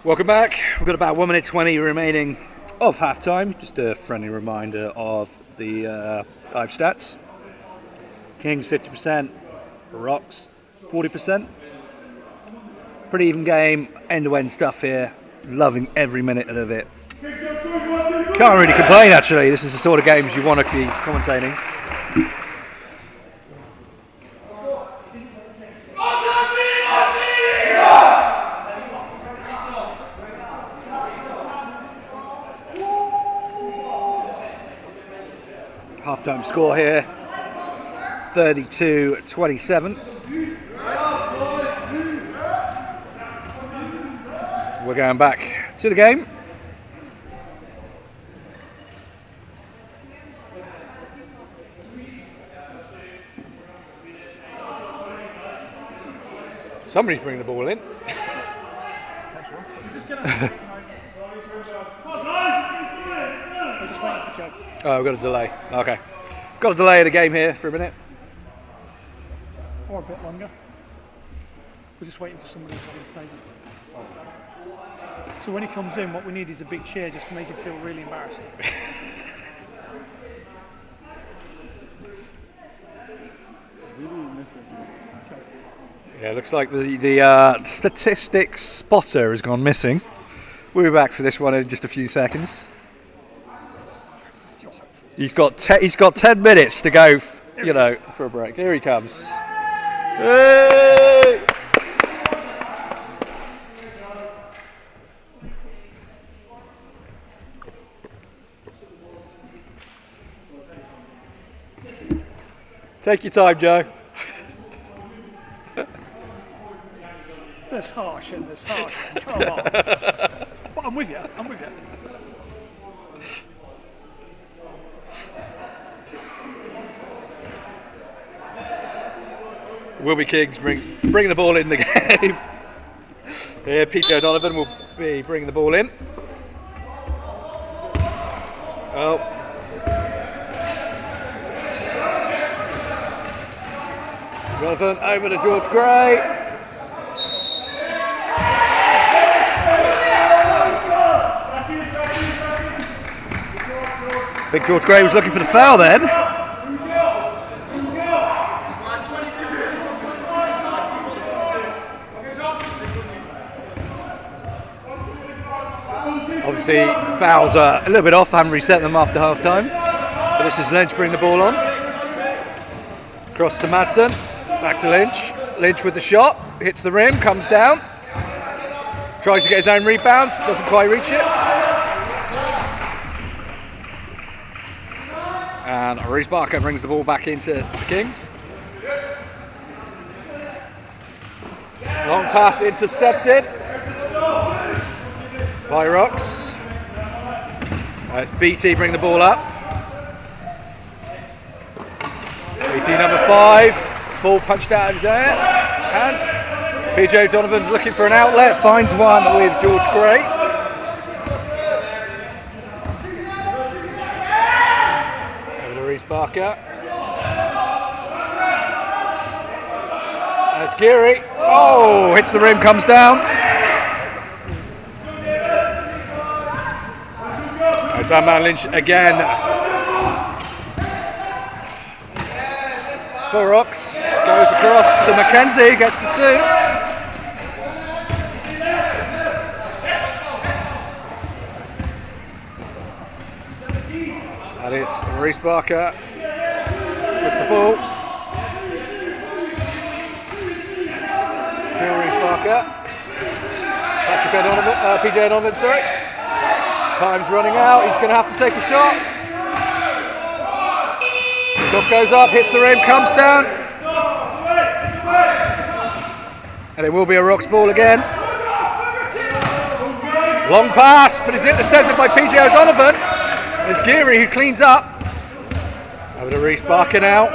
Welcome back. We've got about 1 minute 20 remaining of half time. Just a friendly reminder of the live stats. Kings 50%, Rocks 40%. Pretty even game, end-to-end stuff here. Loving every minute of it. Can't really complain actually. This is the sort of games you want to be commentating. Half-time score here, 32-27. We're going back to the game. Somebody's bringing the ball in. Oh, we've got a delay. Okay. Got a delay of the game here for a minute. Or a bit longer. We're just waiting for somebody to come inside. So when he comes in, what we need is a big cheer just to make him feel really embarrassed. Yeah, looks like the statistics spotter has gone missing. We'll be back for this one in just a few seconds. He's got 10 minutes to go, for a break. Here he comes. Hey! Take your time, Joe. That's harsh and that's harsh. Come on. But I'm with you. Will be Kings bring the ball in the game. Here, Pete O'Donovan will be bringing the ball in. Oh. Jonathan over to George Gray. Big George Gray was looking for the foul then. Obviously, fouls are a little bit off. I haven't reset them after half time. But this is Lynch bringing the ball on. Cross to Madsen. Back to Lynch. Lynch with the shot. Hits the rim, comes down. Tries to get his own rebound. Doesn't quite reach it. And Reece Barker brings the ball back into the Kings. Long pass intercepted by Rocks. It's BT bring the ball up. BT number 5. Ball punched out of his hand. PJ O'Donovan's looking for an outlet. Finds one with George Gray. Over to Reece Barker. That's Geary. Oh, hits the rim, comes down. There's that man Lynch again. For Rocks, goes across to Mackenzie, gets the 2. And it's Reece Barker with the ball. Still Reece Barker. Patrick O'Donovan, PJ O'Donovan, sorry. Time's running out, he's going to have to take a shot. Shot goes up, hits the rim, comes down. And it will be a Rocks ball again. Long pass, but it's intercepted by PJ O'Donovan. It's Geary who cleans up. Over to Reece Barker now.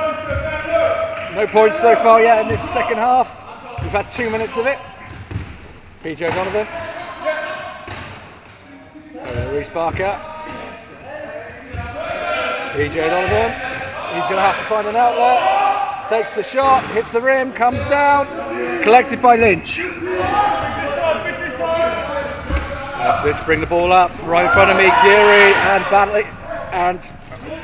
No points so far yet in this second half. We've had 2 minutes of it. PJ O'Donovan. Reece Barker. PJ O'Donovan. He's going to have to find an outlet. Takes the shot, hits the rim, comes down. Collected by Lynch. Switch, bring the ball up right in front of me. Geary and Badley and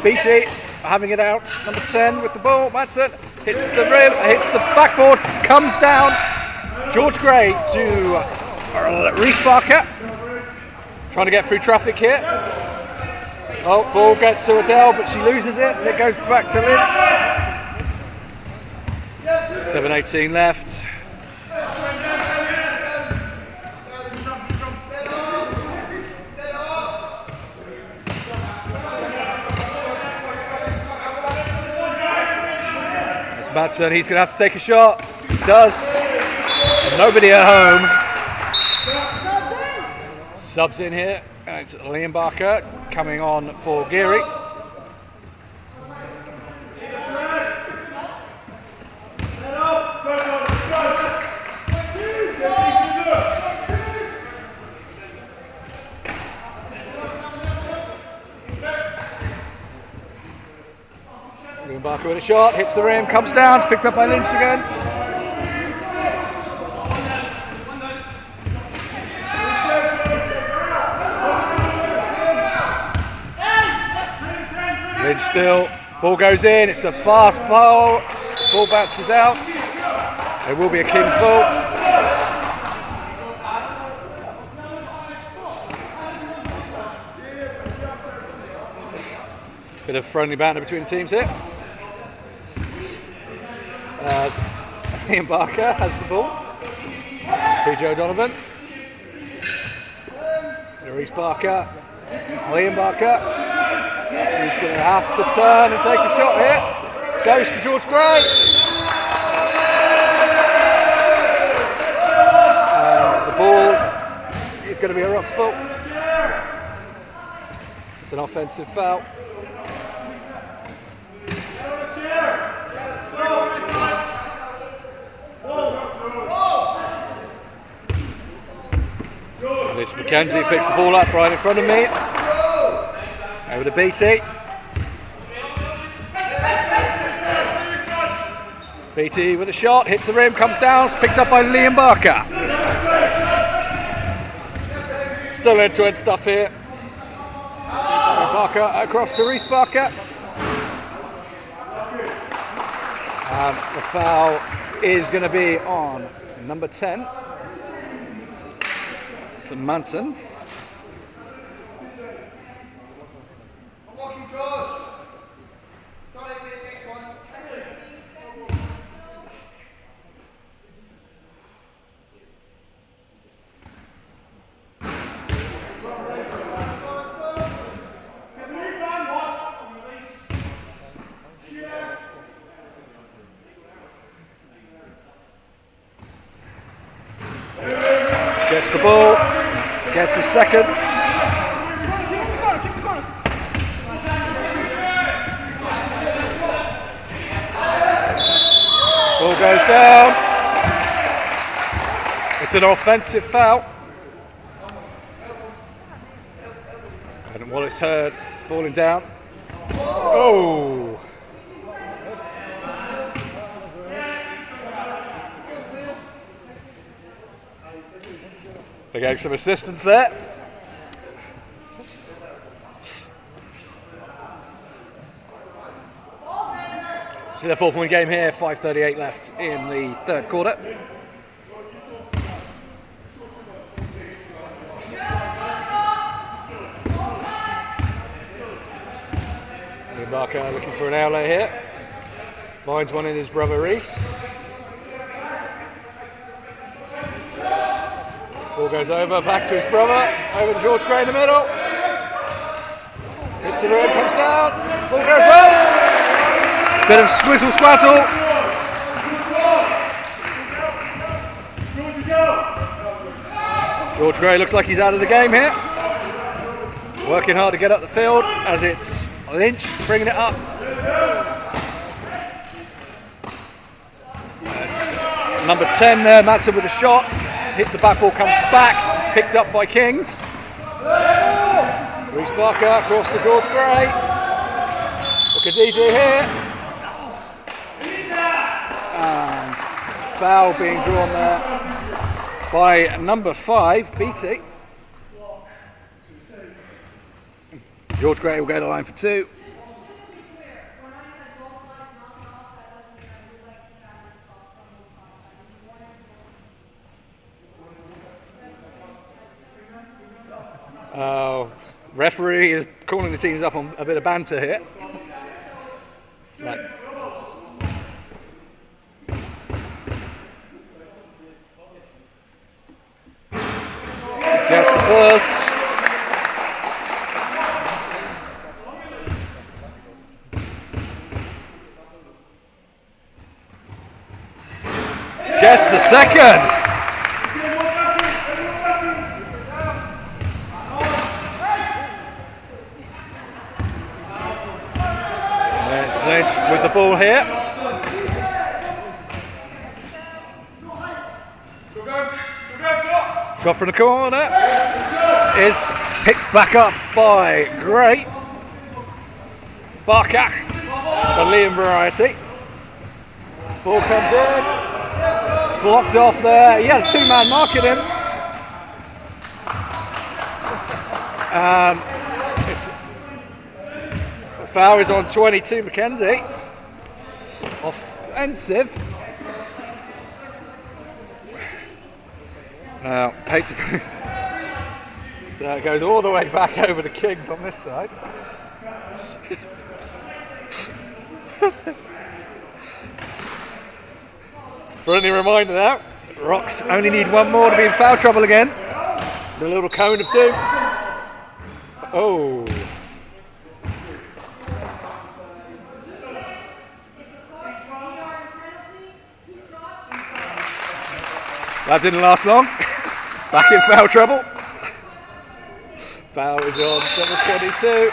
BT having it out. Number 10 with the ball. Madsen hits the rim, hits the backboard, comes down. George Gray to Reese Barker. Trying to get through traffic here. Oh, ball gets to Adele, but she loses it, and it goes back to Lynch. 7:18 left. That's Madsen, he's going to have to take a shot. He does. Nobody at home. Subs in here, and it's Liam Barker coming on for Geary. Liam Barker with a shot, hits the rim, comes down, it's picked up by Lynch again. Lynch still, ball goes in, it's a fast ball, ball bounces out, it will be a King's ball. Bit of friendly banter between the teams here. As Ian Barker has the ball, PJ O'Donovan, Reese Barker, Liam Barker. He's going to have to turn and take a shot here. Goes to George Gray. The ball is going to be a Rocks ball. It's an offensive foul. And it's McKenzie who picks the ball up right in front of me. Over to BT. BT with a shot, hits the rim, comes down, picked up by Liam Barker. Still end-to-end stuff here. Barker across to Reese Barker. And the foul is going to be on number 10. It's a Manson. Gets the ball, gets his second. Ball goes down. It's an offensive foul. And Wallace Hurd falling down. Oh! They're getting some assistance there. Still a 4-point game here, 5:38 left in the third quarter. Ian Barker looking for an outlet here. Finds one in his brother Reese. Ball goes over, back to his brother, over to George Gray in the middle. Hits the rim, comes down, ball goes up. Bit of swizzle swazzle. George Gray looks like he's out of the game here. Working hard to get up the field as it's Lynch bringing it up. That's number 10 there, Madsen with a shot. Hits the back ball, comes back, picked up by Kings. Reese Barker across to George Gray. Look at DJ here. And foul being drawn there by number 5, BT. George Gray will go to the line for 2. Referee is calling the teams up on a bit of banter here. Gets the first. Gets the second. It's Lynch with the ball here. Shot from the corner is picked back up by Gray. Barker, the Liam variety. Ball comes in. Blocked off there. He had a 2-man marking him. The foul is on 22 Mackenzie. Offensive. Now, hate to. So it goes all the way back over the Kings on this side. Friendly reminder now, Rocks only need one more to be in foul trouble again. The little cone of doom. Oh. That didn't last long. Back in foul trouble. Foul is on number 22.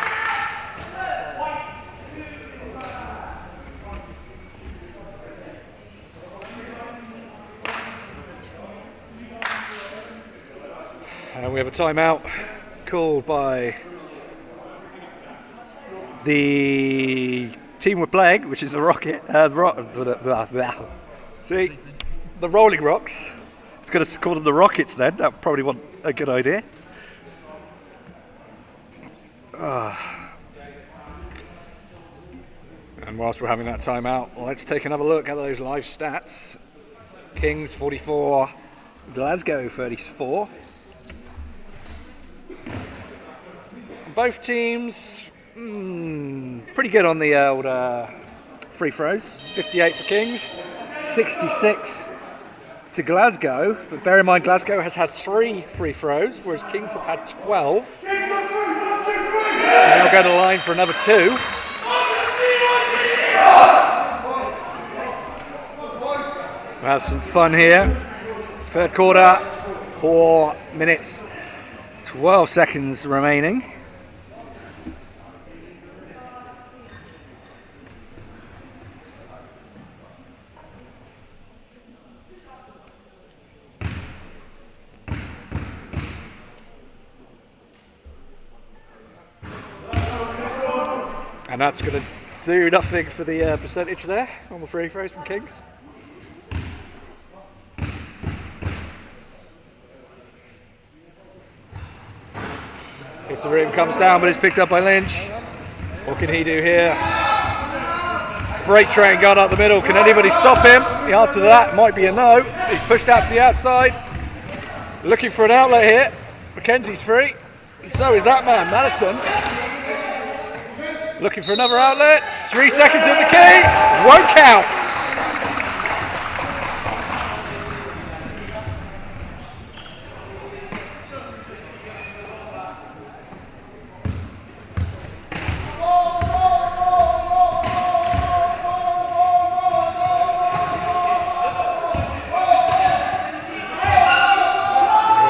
And we have a timeout called by the team we're playing, which is the Rocket. See, the Rolling Rocks. I was going to call them the Rockets then. That probably wasn't a good idea. And whilst we're having that timeout, let's take another look at those live stats. Kings 44, Glasgow 34. Both teams pretty good on the old free throws. 58 for Kings, 66 to Glasgow. But bear in mind, Glasgow has had 3 free throws, whereas Kings have had 12. And they'll go to the line for another 2. We'll have some fun here. Third quarter, 4 minutes, 12 seconds remaining. And that's going to do nothing for the percentage there on the free throws from Kings. Hits the rim, comes down, but it's picked up by Lynch. What can he do here? Freight train going up the middle. Can anybody stop him? The answer to that might be a no. He's pushed out to the outside. Looking for an outlet here. Mackenzie's free. And so is that man, Madison. Looking for another outlet. 3 seconds in the key. Won't count.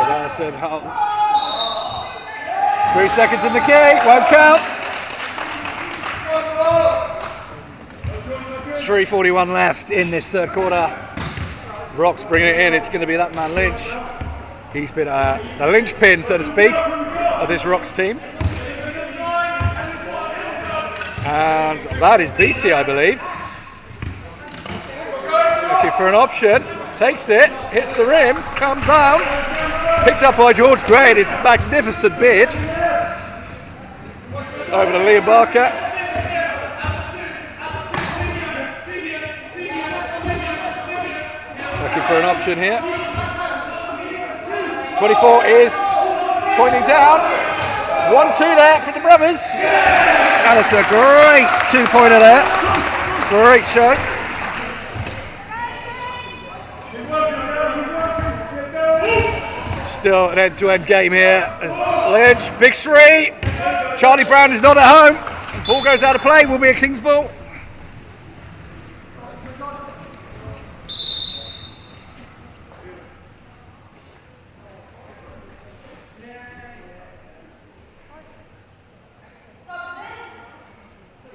Madison, 3 seconds in the key. Won't count. 3:41 left in this third quarter. Rocks bringing it in. It's going to be that man Lynch. He's been the linchpin, so to speak, of this Rocks team. And that is Beatty, I believe. Looking for an option. Takes it. Hits the rim. Comes down. Picked up by George Gray in his magnificent bid. Over to Liam Barker. Looking for an option here. 24 is pointing down. 1-2 there for the brothers. And it's a great 2-pointer there. Great show. Still an end-to-end game here. As Lynch, big three. Charlie Brown is not at home. Ball goes out of play. Will be a King's ball.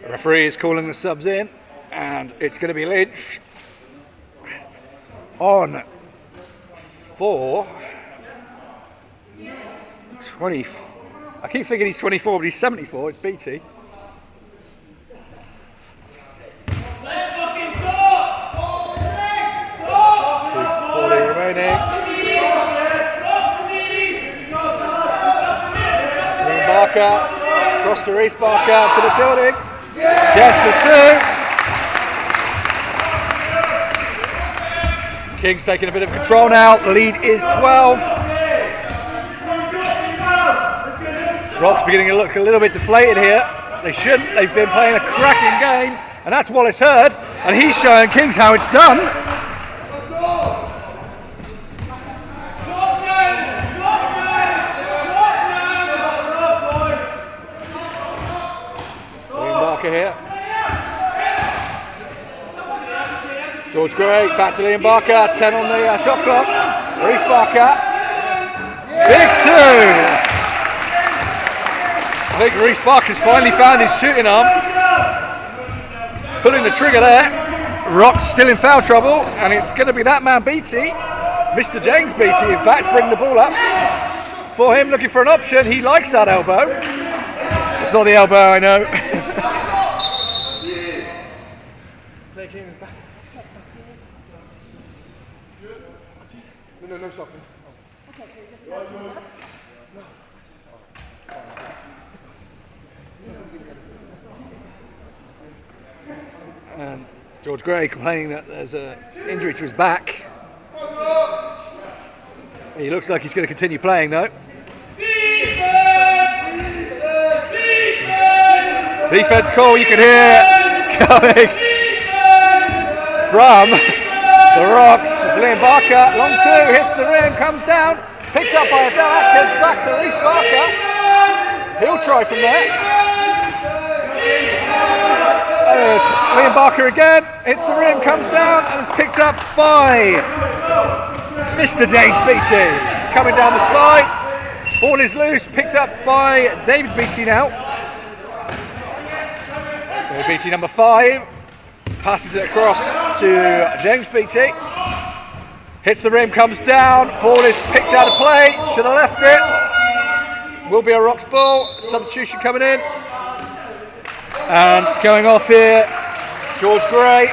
The referee is calling the subs in, and it's going to be Lynch on 20. I keep thinking he's 24, but he's 74. It's BT. .240 remaining. That's Barker. Cross to Reese Barker. Bit of tilting. Gets the 2. King's taking a bit of control now. The lead is 12. Rock's beginning to look a little bit deflated here. They shouldn't. They've been playing a cracking game. And that's Wallace Hurd. And he's showing Kings how it's done. William Barker here. George Gray, back to Liam Barker. 10 on the shot clock. Reese Barker. Big 2. I think Reese Barker's finally found his shooting arm. Pulling the trigger there. Rock's still in foul trouble, and it's going to be that man Beatty, Mr. James Beatty, in fact, bringing the ball up. For him, looking for an option. He likes that elbow. It's not the elbow, I know. No stopping. And George Gray complaining that there's an injury to his back. He looks like he's going to continue playing though. Defense call you can hear coming from the Rocks. It's Liam Barker, long 2, hits the rim, comes down, picked up by Adele Atkins, back to Reese Barker. He'll try from there. It's Liam Barker again, hits the rim, comes down, and is picked up by Mr. James Beatty. Coming down the side, ball is loose, picked up by David Beatty now. Beatty number 5, passes it across to James Beatty. Hits the rim, comes down, ball is picked out of play, should have left it. Will be a Rocks ball, substitution coming in. And going off here, George Gray.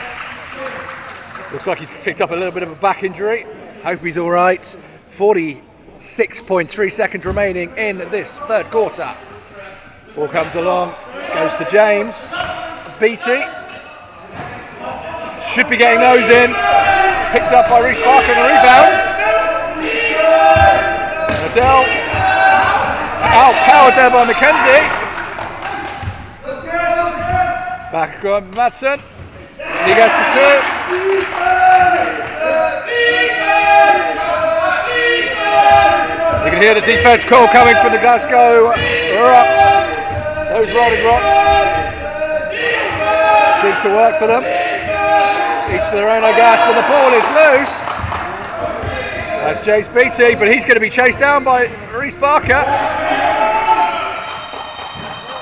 Looks like he's picked up a little bit of a back injury. Hope he's all right. 46.3 seconds remaining in this third quarter. Ball comes along, goes to James. Beatty. Should be getting those in. Picked up by Reese Barker and a rebound. Adele outpowered there by McKenzie. Back across Madsen. He gets the 2. You can hear the defense call coming from the Glasgow Rocks. Those Rolling Rocks. Seems to work for them. Each to their own, I guess, and the ball is loose. That's James Beatty, but he's going to be chased down by Reese Barker.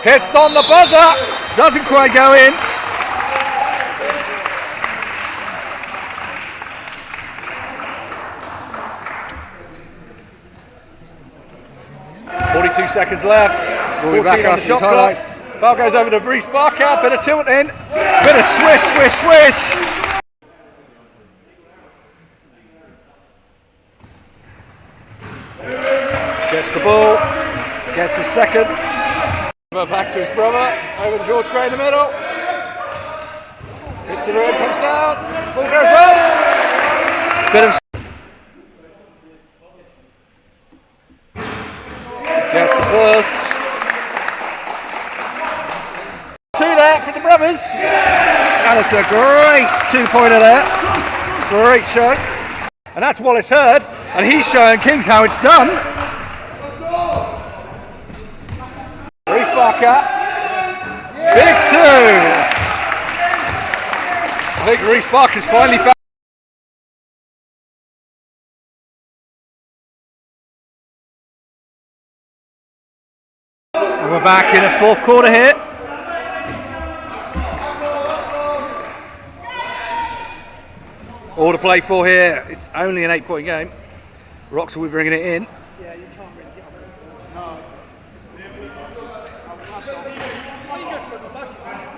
Hits on the buzzer. Doesn't quite go in. .42 seconds left. 14 on the shot clock. Foul goes over to Reese Barker. Bit of tilt in. Bit of swish, swish, swish. Gets the ball. Gets the second. Back to his brother, over to George Gray in the middle. Hits the rim, comes down, ball goes up. Bit of gets the first. Two there for the brothers. And it's a great 2-pointer there. Great show. And that's Wallace Hurd, and he's showing Kings how it's done. Reece Barker. Big two. I think Reece Barker's finally found. And we're back in a fourth quarter here. All to play for here. It's only an 8-point game. Rocks will be bringing it in. Yeah, you can't really get on.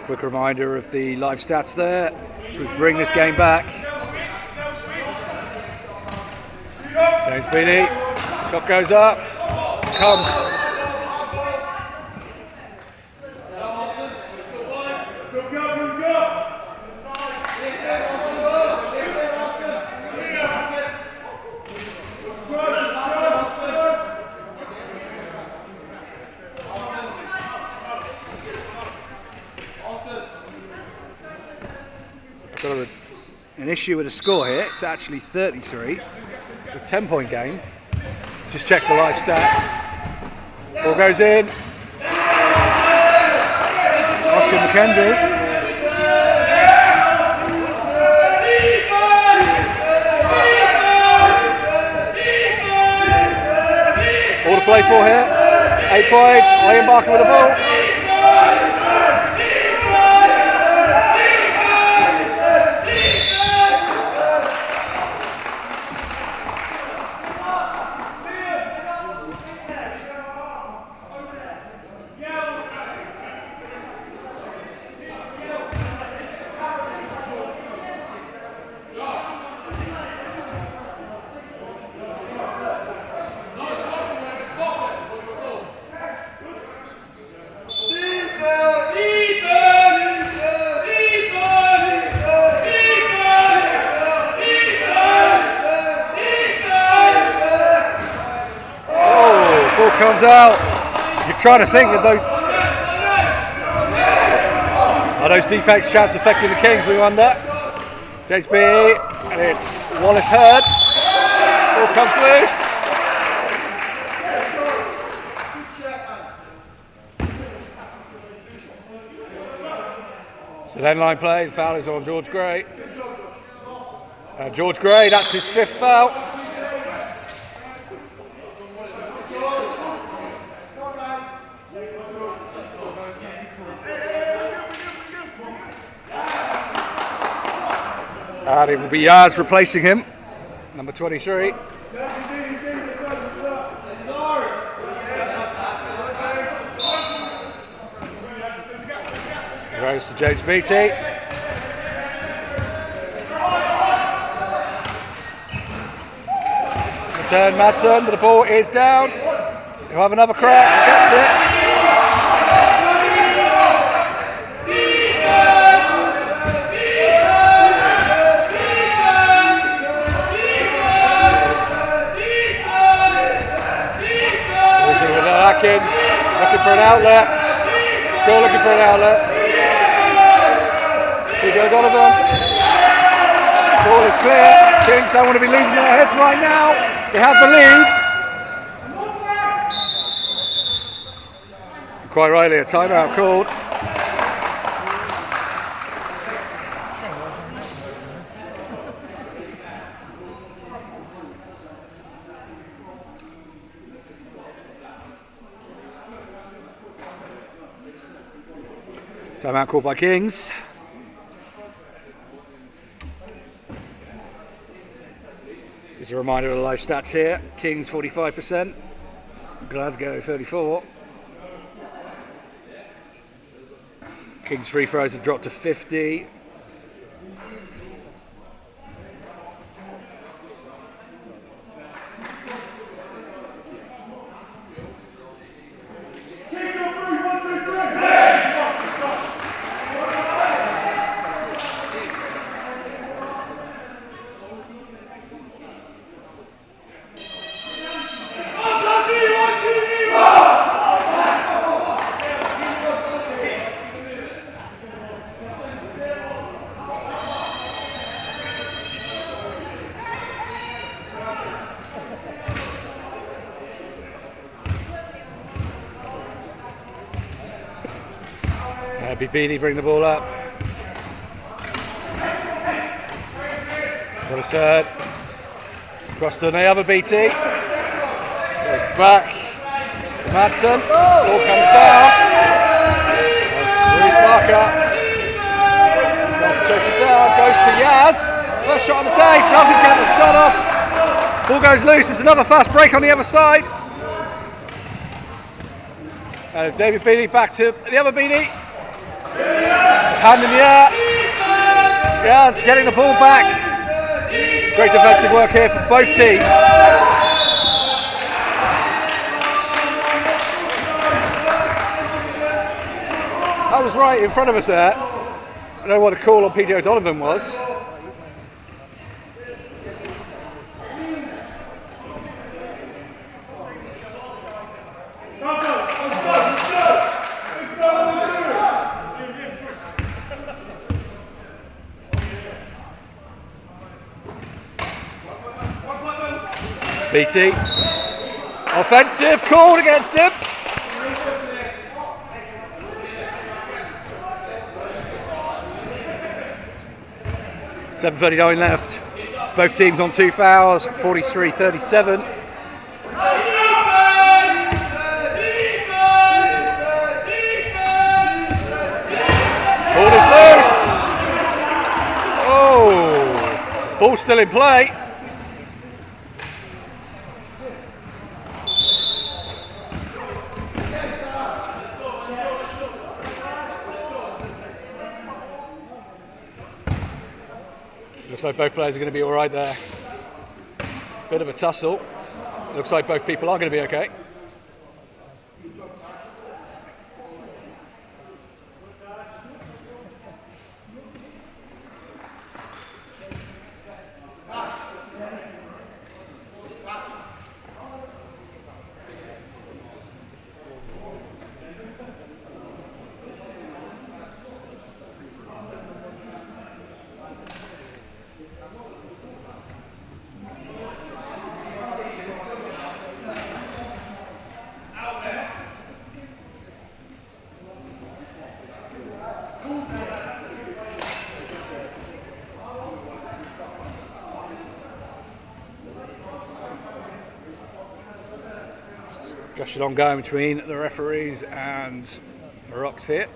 Quick reminder of the live stats there as we bring this game back. James Beattie, shot goes up, comes. Got an issue with the score here. It's actually 33. It's a 10-point game. Just check the live stats. Ball goes in. Oscar McKenzie. All to play for here. 8 points. Ian Barker with the ball. Comes out. You're trying to think that those defense shots affecting the Kings. We wonder. James B. And it's Wallace Hurd. Ball comes loose. So then line play. The foul is on George Gray. George Gray. That's his 5th foul. And it will be Yaz replacing him, number 23. Goes to James Beattie. Return Madsen, but the ball is down. He'll have another crack, gets it. Atkins, looking for an outlet. Still looking for an outlet. Here we go, Donovan. Ball is clear. Kings don't want to be losing their heads right now. They have the lead. Quite rightly, a timeout called. Timeout called by Kings. Just a reminder of the live stats here. Kings 45%, Glasgow 34. Kings free throws have dropped to 50. BWB bring the ball up. Got a serve. Cross to the other BT. Goes back to Madsen. Ball comes down. Reece Barker. Concentration down. Goes to Yaz. First shot of the day. Doesn't get the shot off. Ball goes loose. It's another fast break on the other side. David Beattie back to the other Beattie. Hand in the air. Yaz getting the ball back. Great defensive work here from both teams. I was right in front of us there. I don't know what the call on P.D. O'Donovan was. BT, offensive, called against him. .7:39 left. Both teams on 2 fouls, 43-37. Ball is loose. Oh, ball still in play. Looks like both players are going to be all right there. Bit of a tussle. Looks like both people are going to be okay. Discussion ongoing between the referees and the Rocks here.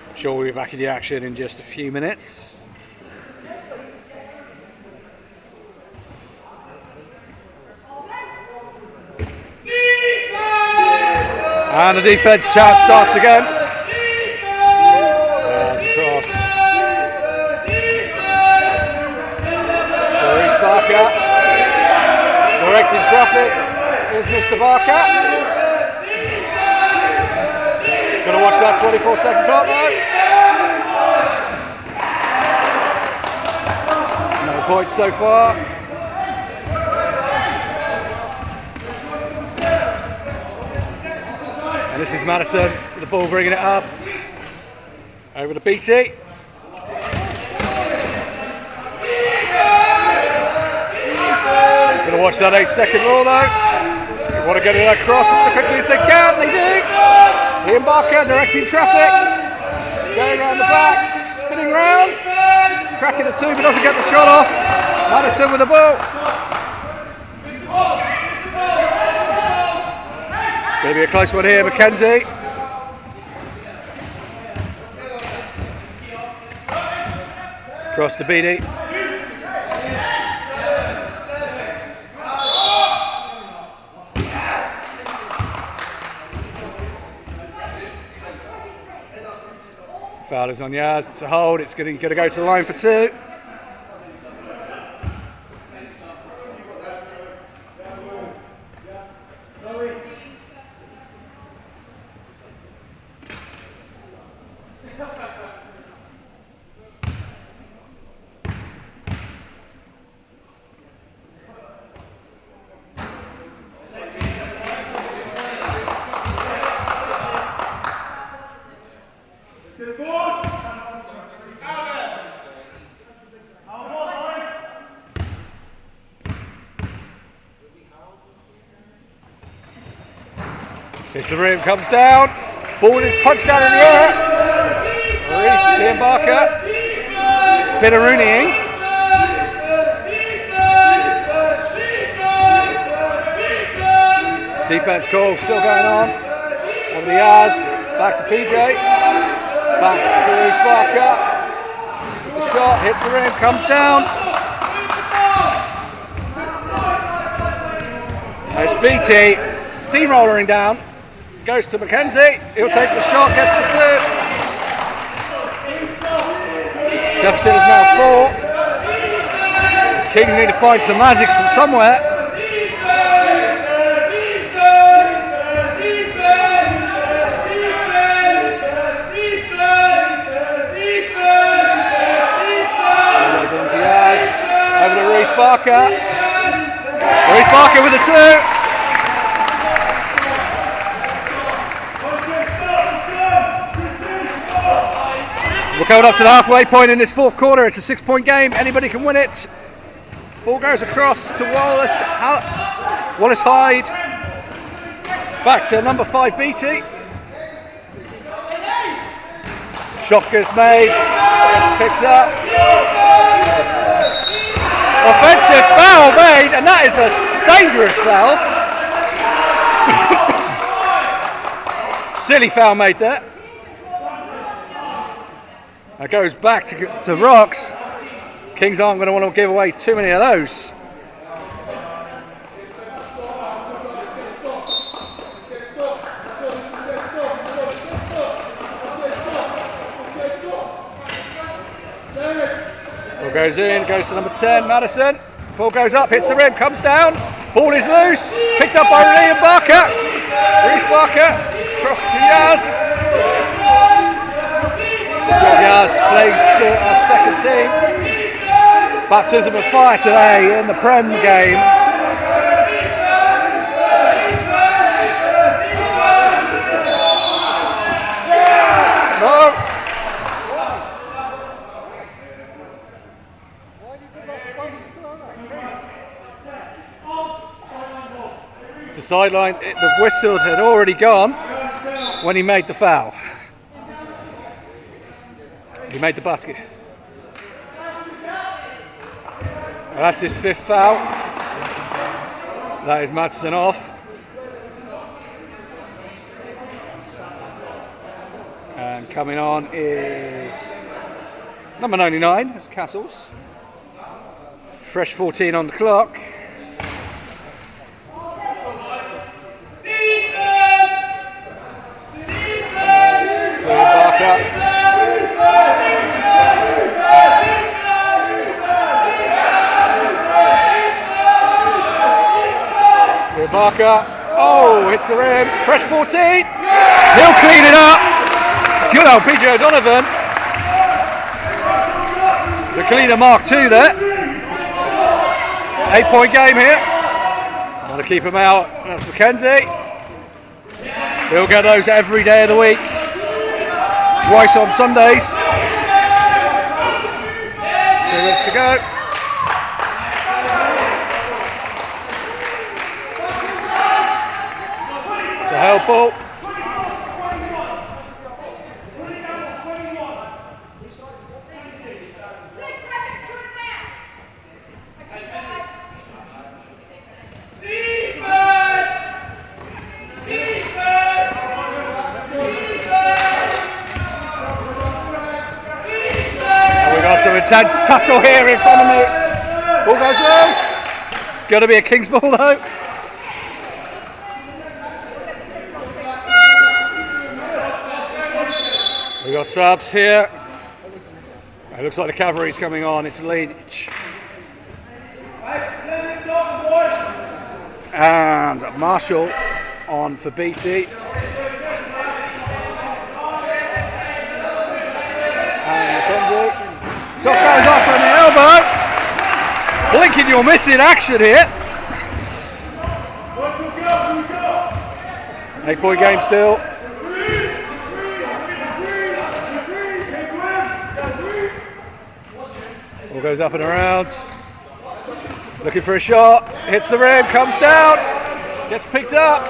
I'm sure we'll be back in the action in just a few minutes. And the defense chant starts again. There's a cross. So Reece Barker directing traffic. Here's Mr. Barker. He's going to watch that 24-second clock though. No points so far. And this is Madison with the ball bringing it up. Over to BT. Going to watch that 8-second rule though. They want to get it across as quickly as they can. They do. Ian Barker directing traffic. Going around the back. Spinning round. Cracking the two but doesn't get the shot off. Madison with the ball. It's going to be a close one here. McKenzie. Cross to Beattie. Foul is on Yaz. It's a hold. It's going to go to the line for 2. It's the rim, comes down. Ball is punched down in the air. Ian Barker spinnerooning. Defense call still going on. Over the yards. Back to PJ. Back to Reece Barker. The shot hits the rim, comes down. There's BT steamrollering down. Goes to Mackenzie. He'll take the shot, gets the 2. Deficit is now 4. Kings need to find some magic from somewhere. Over to Reece Barker. Reece Barker with the 2. We're coming up to the halfway point in this 4th quarter. It's a 6-point game. Anybody can win it. Ball goes across to Wallace Hyde. Back to number 5 BT. Shot gets made. Picked up. Offensive foul made, and that is a dangerous foul. Silly foul made there. That goes back to Rocks. Kings aren't going to want to give away too many of those. Goes in, goes to number 10, Madison. Ball goes up, hits the rim, comes down. Ball is loose, picked up by Ian Barker. Reece Barker, across to Yaz. Yaz playing for our second team. Baptism of fire today in the Prem game. No. It's a sideline. The whistle had already gone when he made the foul. He made the basket. That's his 5th foul. That is Madsen off. And coming on is number 99, that's Castles. Fresh 14 on the clock. Barker, oh, hits the rim, fresh 14, he'll clean it up. Good old PJ O'Donovan. The cleaner mark 2 there. 8-point game here. Want to keep him out, that's Mackenzie. He'll get those every day of the week. Twice on Sundays. 2 minutes to go. It's a held ball. Some intense tussle here in front of me. Ball goes loose. It's going to be a Kings ball though. We've got subs here. It looks like the cavalry's coming on. It's Leach. And Marshall on for BT. Shot goes off on the elbow. Blinking, you're missing action here. 8-point game still. Ball goes up and around. Looking for a shot. Hits the rim, comes down. Gets picked up.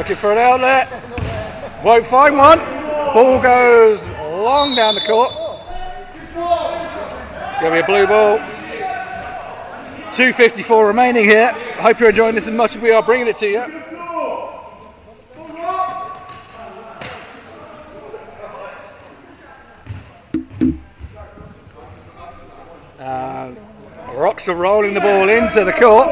Looking for an outlet. Won't find one. Ball goes long down the court. It's going to be a blue ball. 2:54 remaining here. I hope you're enjoying this as much as we are bringing it to you. Rocks are rolling the ball into the court.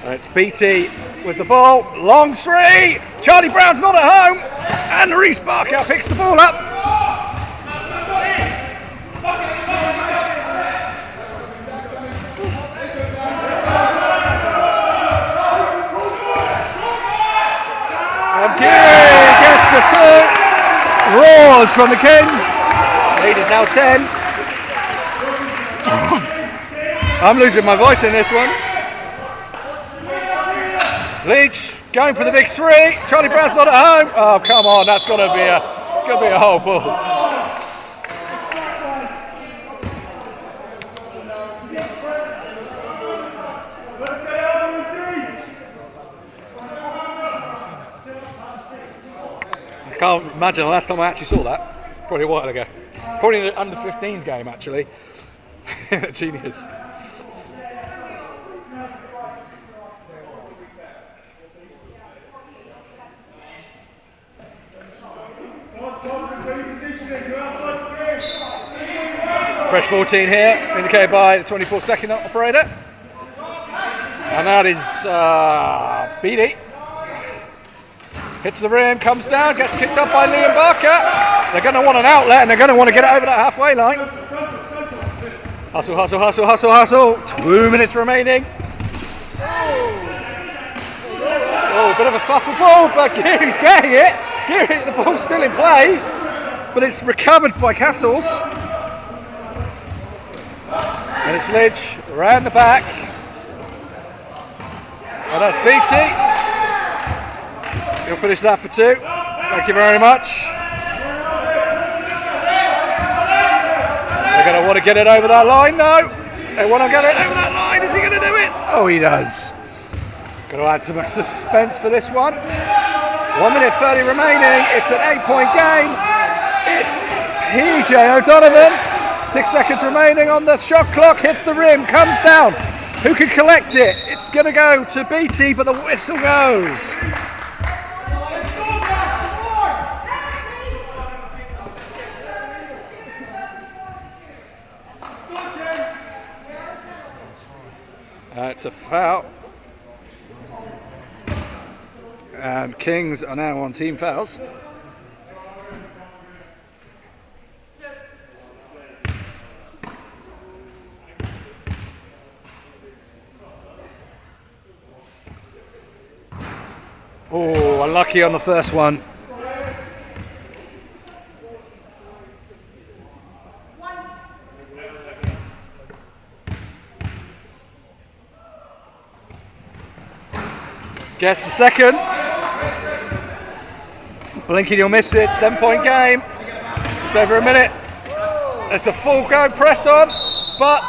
And it's BT with the ball. Long three. Charlie Brown's not at home. And Reece Barker picks the ball up. And Geary gets the two. Roars from the Kings. Lead is now 10. I'm losing my voice in this one. Leach going for the big three. Charlie Brown's not at home. Oh, come on, that's got to be a whole ball. I can't imagine the last time I actually saw that. Probably a while ago. Probably in the under 15s game actually. Genius. Fresh 14 here, indicated by the 24-second operator. And that is BD. Hits the rim, comes down, gets kicked up by Liam Barker. They're going to want an outlet and they're going to want to get it over that halfway line. Hustle, hustle, hustle, hustle, hustle. 2 minutes remaining. Oh, a bit of a fluffy ball, but Geary's getting it. Geary, the ball's still in play, but it's recovered by Castles. And it's Lidge around the back. And that's BT. He'll finish that for two. Thank you very much. They're going to want to get it over that line. No. They want to get it over that line. Is he going to do it? Oh, he does. Going to add some suspense for this one. 1 minute 30 remaining. It's an 8-point game. It's PJ O'Donovan. 6 seconds remaining on the shot clock. Hits the rim. Comes down. Who can collect it? It's going to go to BT, but the whistle goes. It's a foul. And Kings are now on team fouls. Oh, unlucky on the first one. Gets the second. Blinking, you'll miss it. 7-point game. Just over a minute. It's a full go press on, but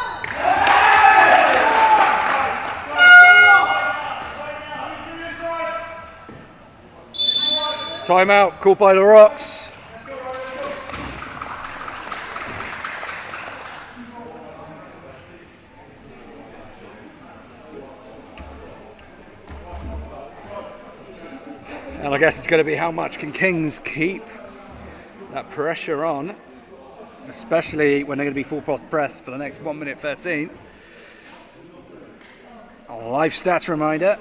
timeout called by the Rocks. And I guess it's going to be how much can Kings keep that pressure on, especially when they're going to be full press for the next 1 minute 13. A live stats reminder: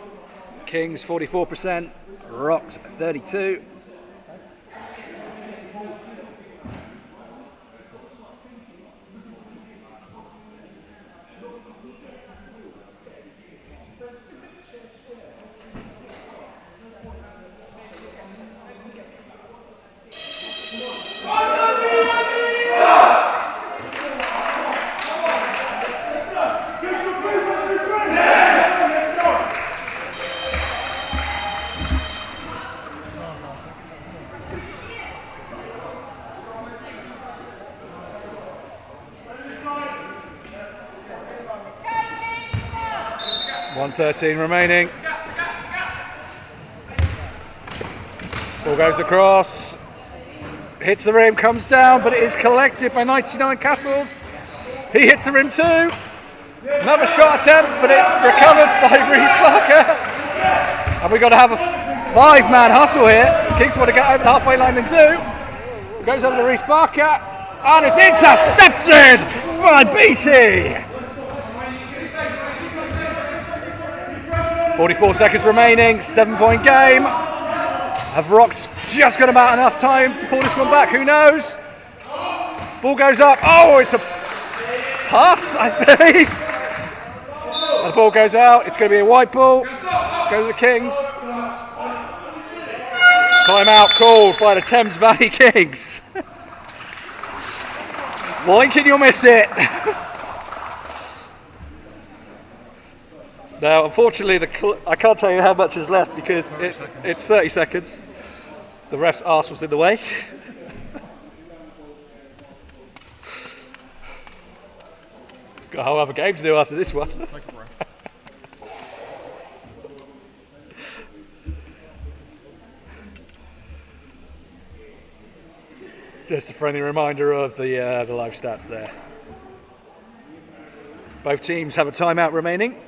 Kings 44%, Rocks 32%. .13 remaining. Ball goes across, hits the rim, comes down, but it is collected by 99 Castles. He hits the rim too. Another shot attempt, but it's recovered by Reese Barker. And we've got to have a 5-man hustle here. Kings want to get over the halfway line and do. Goes over to Reese Barker, and it's intercepted by BT. 44 seconds remaining, 7-point game. Have Rocks just got about enough time to pull this one back? Who knows? Ball goes up. Oh, it's a pass, I believe. And the ball goes out. It's going to be a white ball. Go to the Kings. Timeout called by the Thames Valley Kings. Lincoln, you'll miss it. Now, unfortunately, I can't tell you how much is left because it's 30 seconds. The ref's arse was in the way. Got a whole other game to do after this one. Just a friendly reminder of the live stats there. Both teams have a timeout remaining.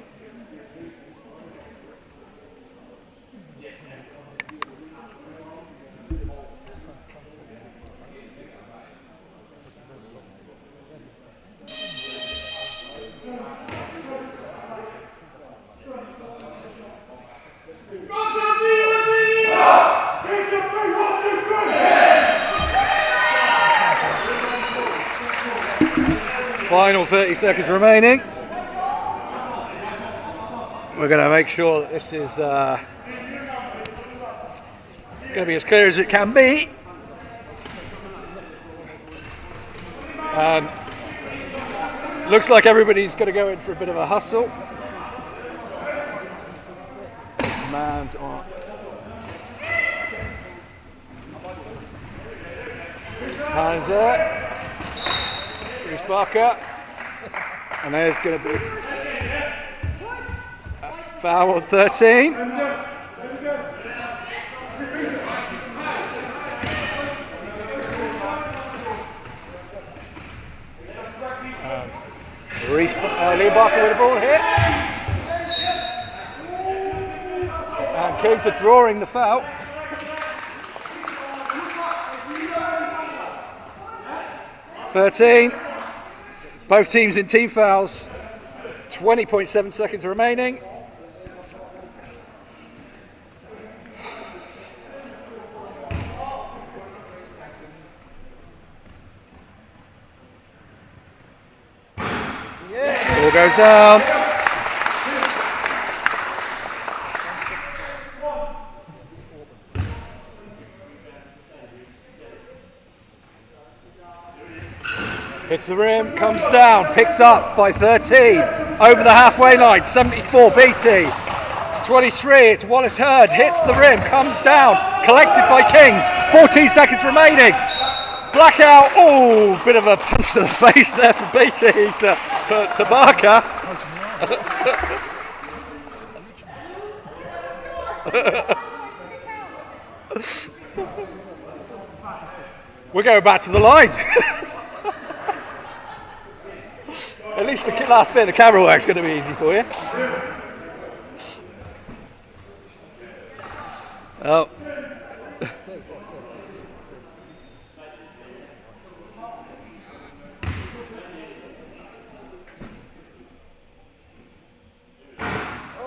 Final 30 seconds remaining. We're going to make sure that this is going to be as clear as it can be. And looks like everybody's going to go in for a bit of a hustle. Man's on. Hands there. Reese Barker, and there's going to be a foul on 13. Lee Barker with the ball here, and Kings are drawing the foul. 13. Both teams in team fouls, 20.7 seconds remaining. Ball goes down. Hits the rim, comes down, picked up by 13, over the halfway line, 74 BT. It's 23, it's Wallace Hurd, hits the rim, comes down, collected by Kings, 14 seconds remaining. Blackout, oh, bit of a punch to the face there for BT to Barker. We're going back to the line. At least the last bit of the camera work's going to be easy for you. Oh.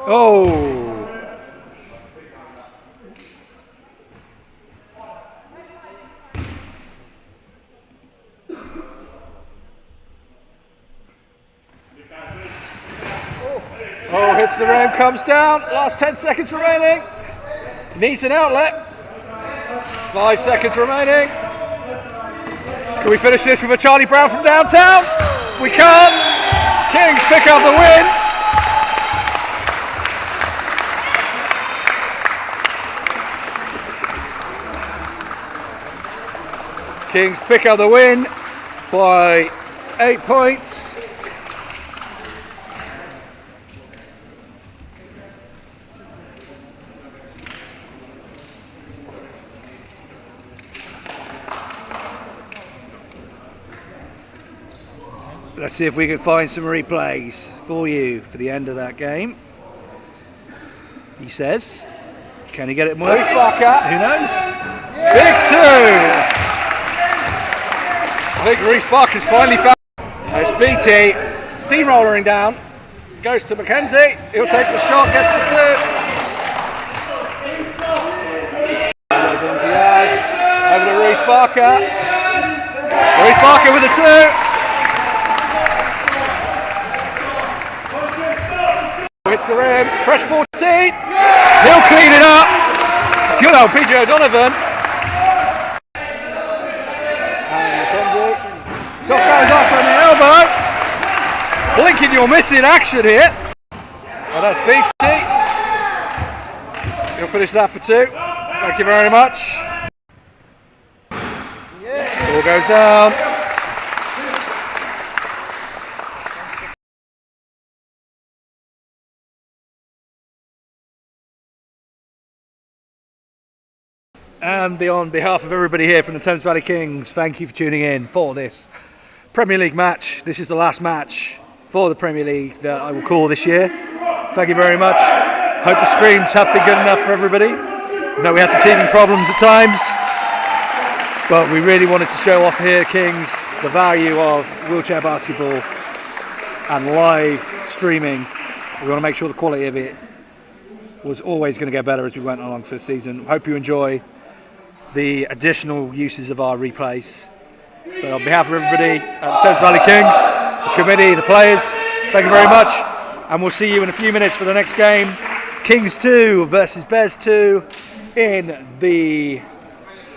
Oh. Oh, hits the rim, comes down. Last 10 seconds remaining. Needs an outlet. 5 seconds remaining. Can we finish this with a Charlie Brown from downtown? We can't. Kings pick up the win. Kings pick up the win by 8 points. Let's see if we can find some replays for you for the end of that game. He says, can he get it more? Who knows? Big 2! I think Reece Barker's finally found. There's BT steamrolling down. Goes to Mackenzie. He'll take the shot, gets the 2. Goes on to Yaz. Over to Reece Barker. Reece Barker with the 2. Hits the rim. Fresh 14. He'll clean it up. Good old PJ O'Donovan. Shot goes off from the elbow. Blinking, you're missing action here. Well, that's BT. He'll finish that for 2. Thank you very much. Ball goes down. And on behalf of everybody here from the Thames Valley Kings, thank you for tuning in for this Premier League match. This is the last match for the Premier League that I will call this year. Thank you very much. Hope the streams have been good enough for everybody. I know we had some teething problems at times, but we really wanted to show off here, Kings, the value of wheelchair basketball and live streaming. We want to make sure the quality of it was always going to get better as we went along through the season. Hope you enjoy the additional uses of our replays. But on behalf of everybody at the Thames Valley Kings, the committee, the players, thank you very much. And we'll see you in a few minutes for the next game. Kings 2 versus Bears 2 in the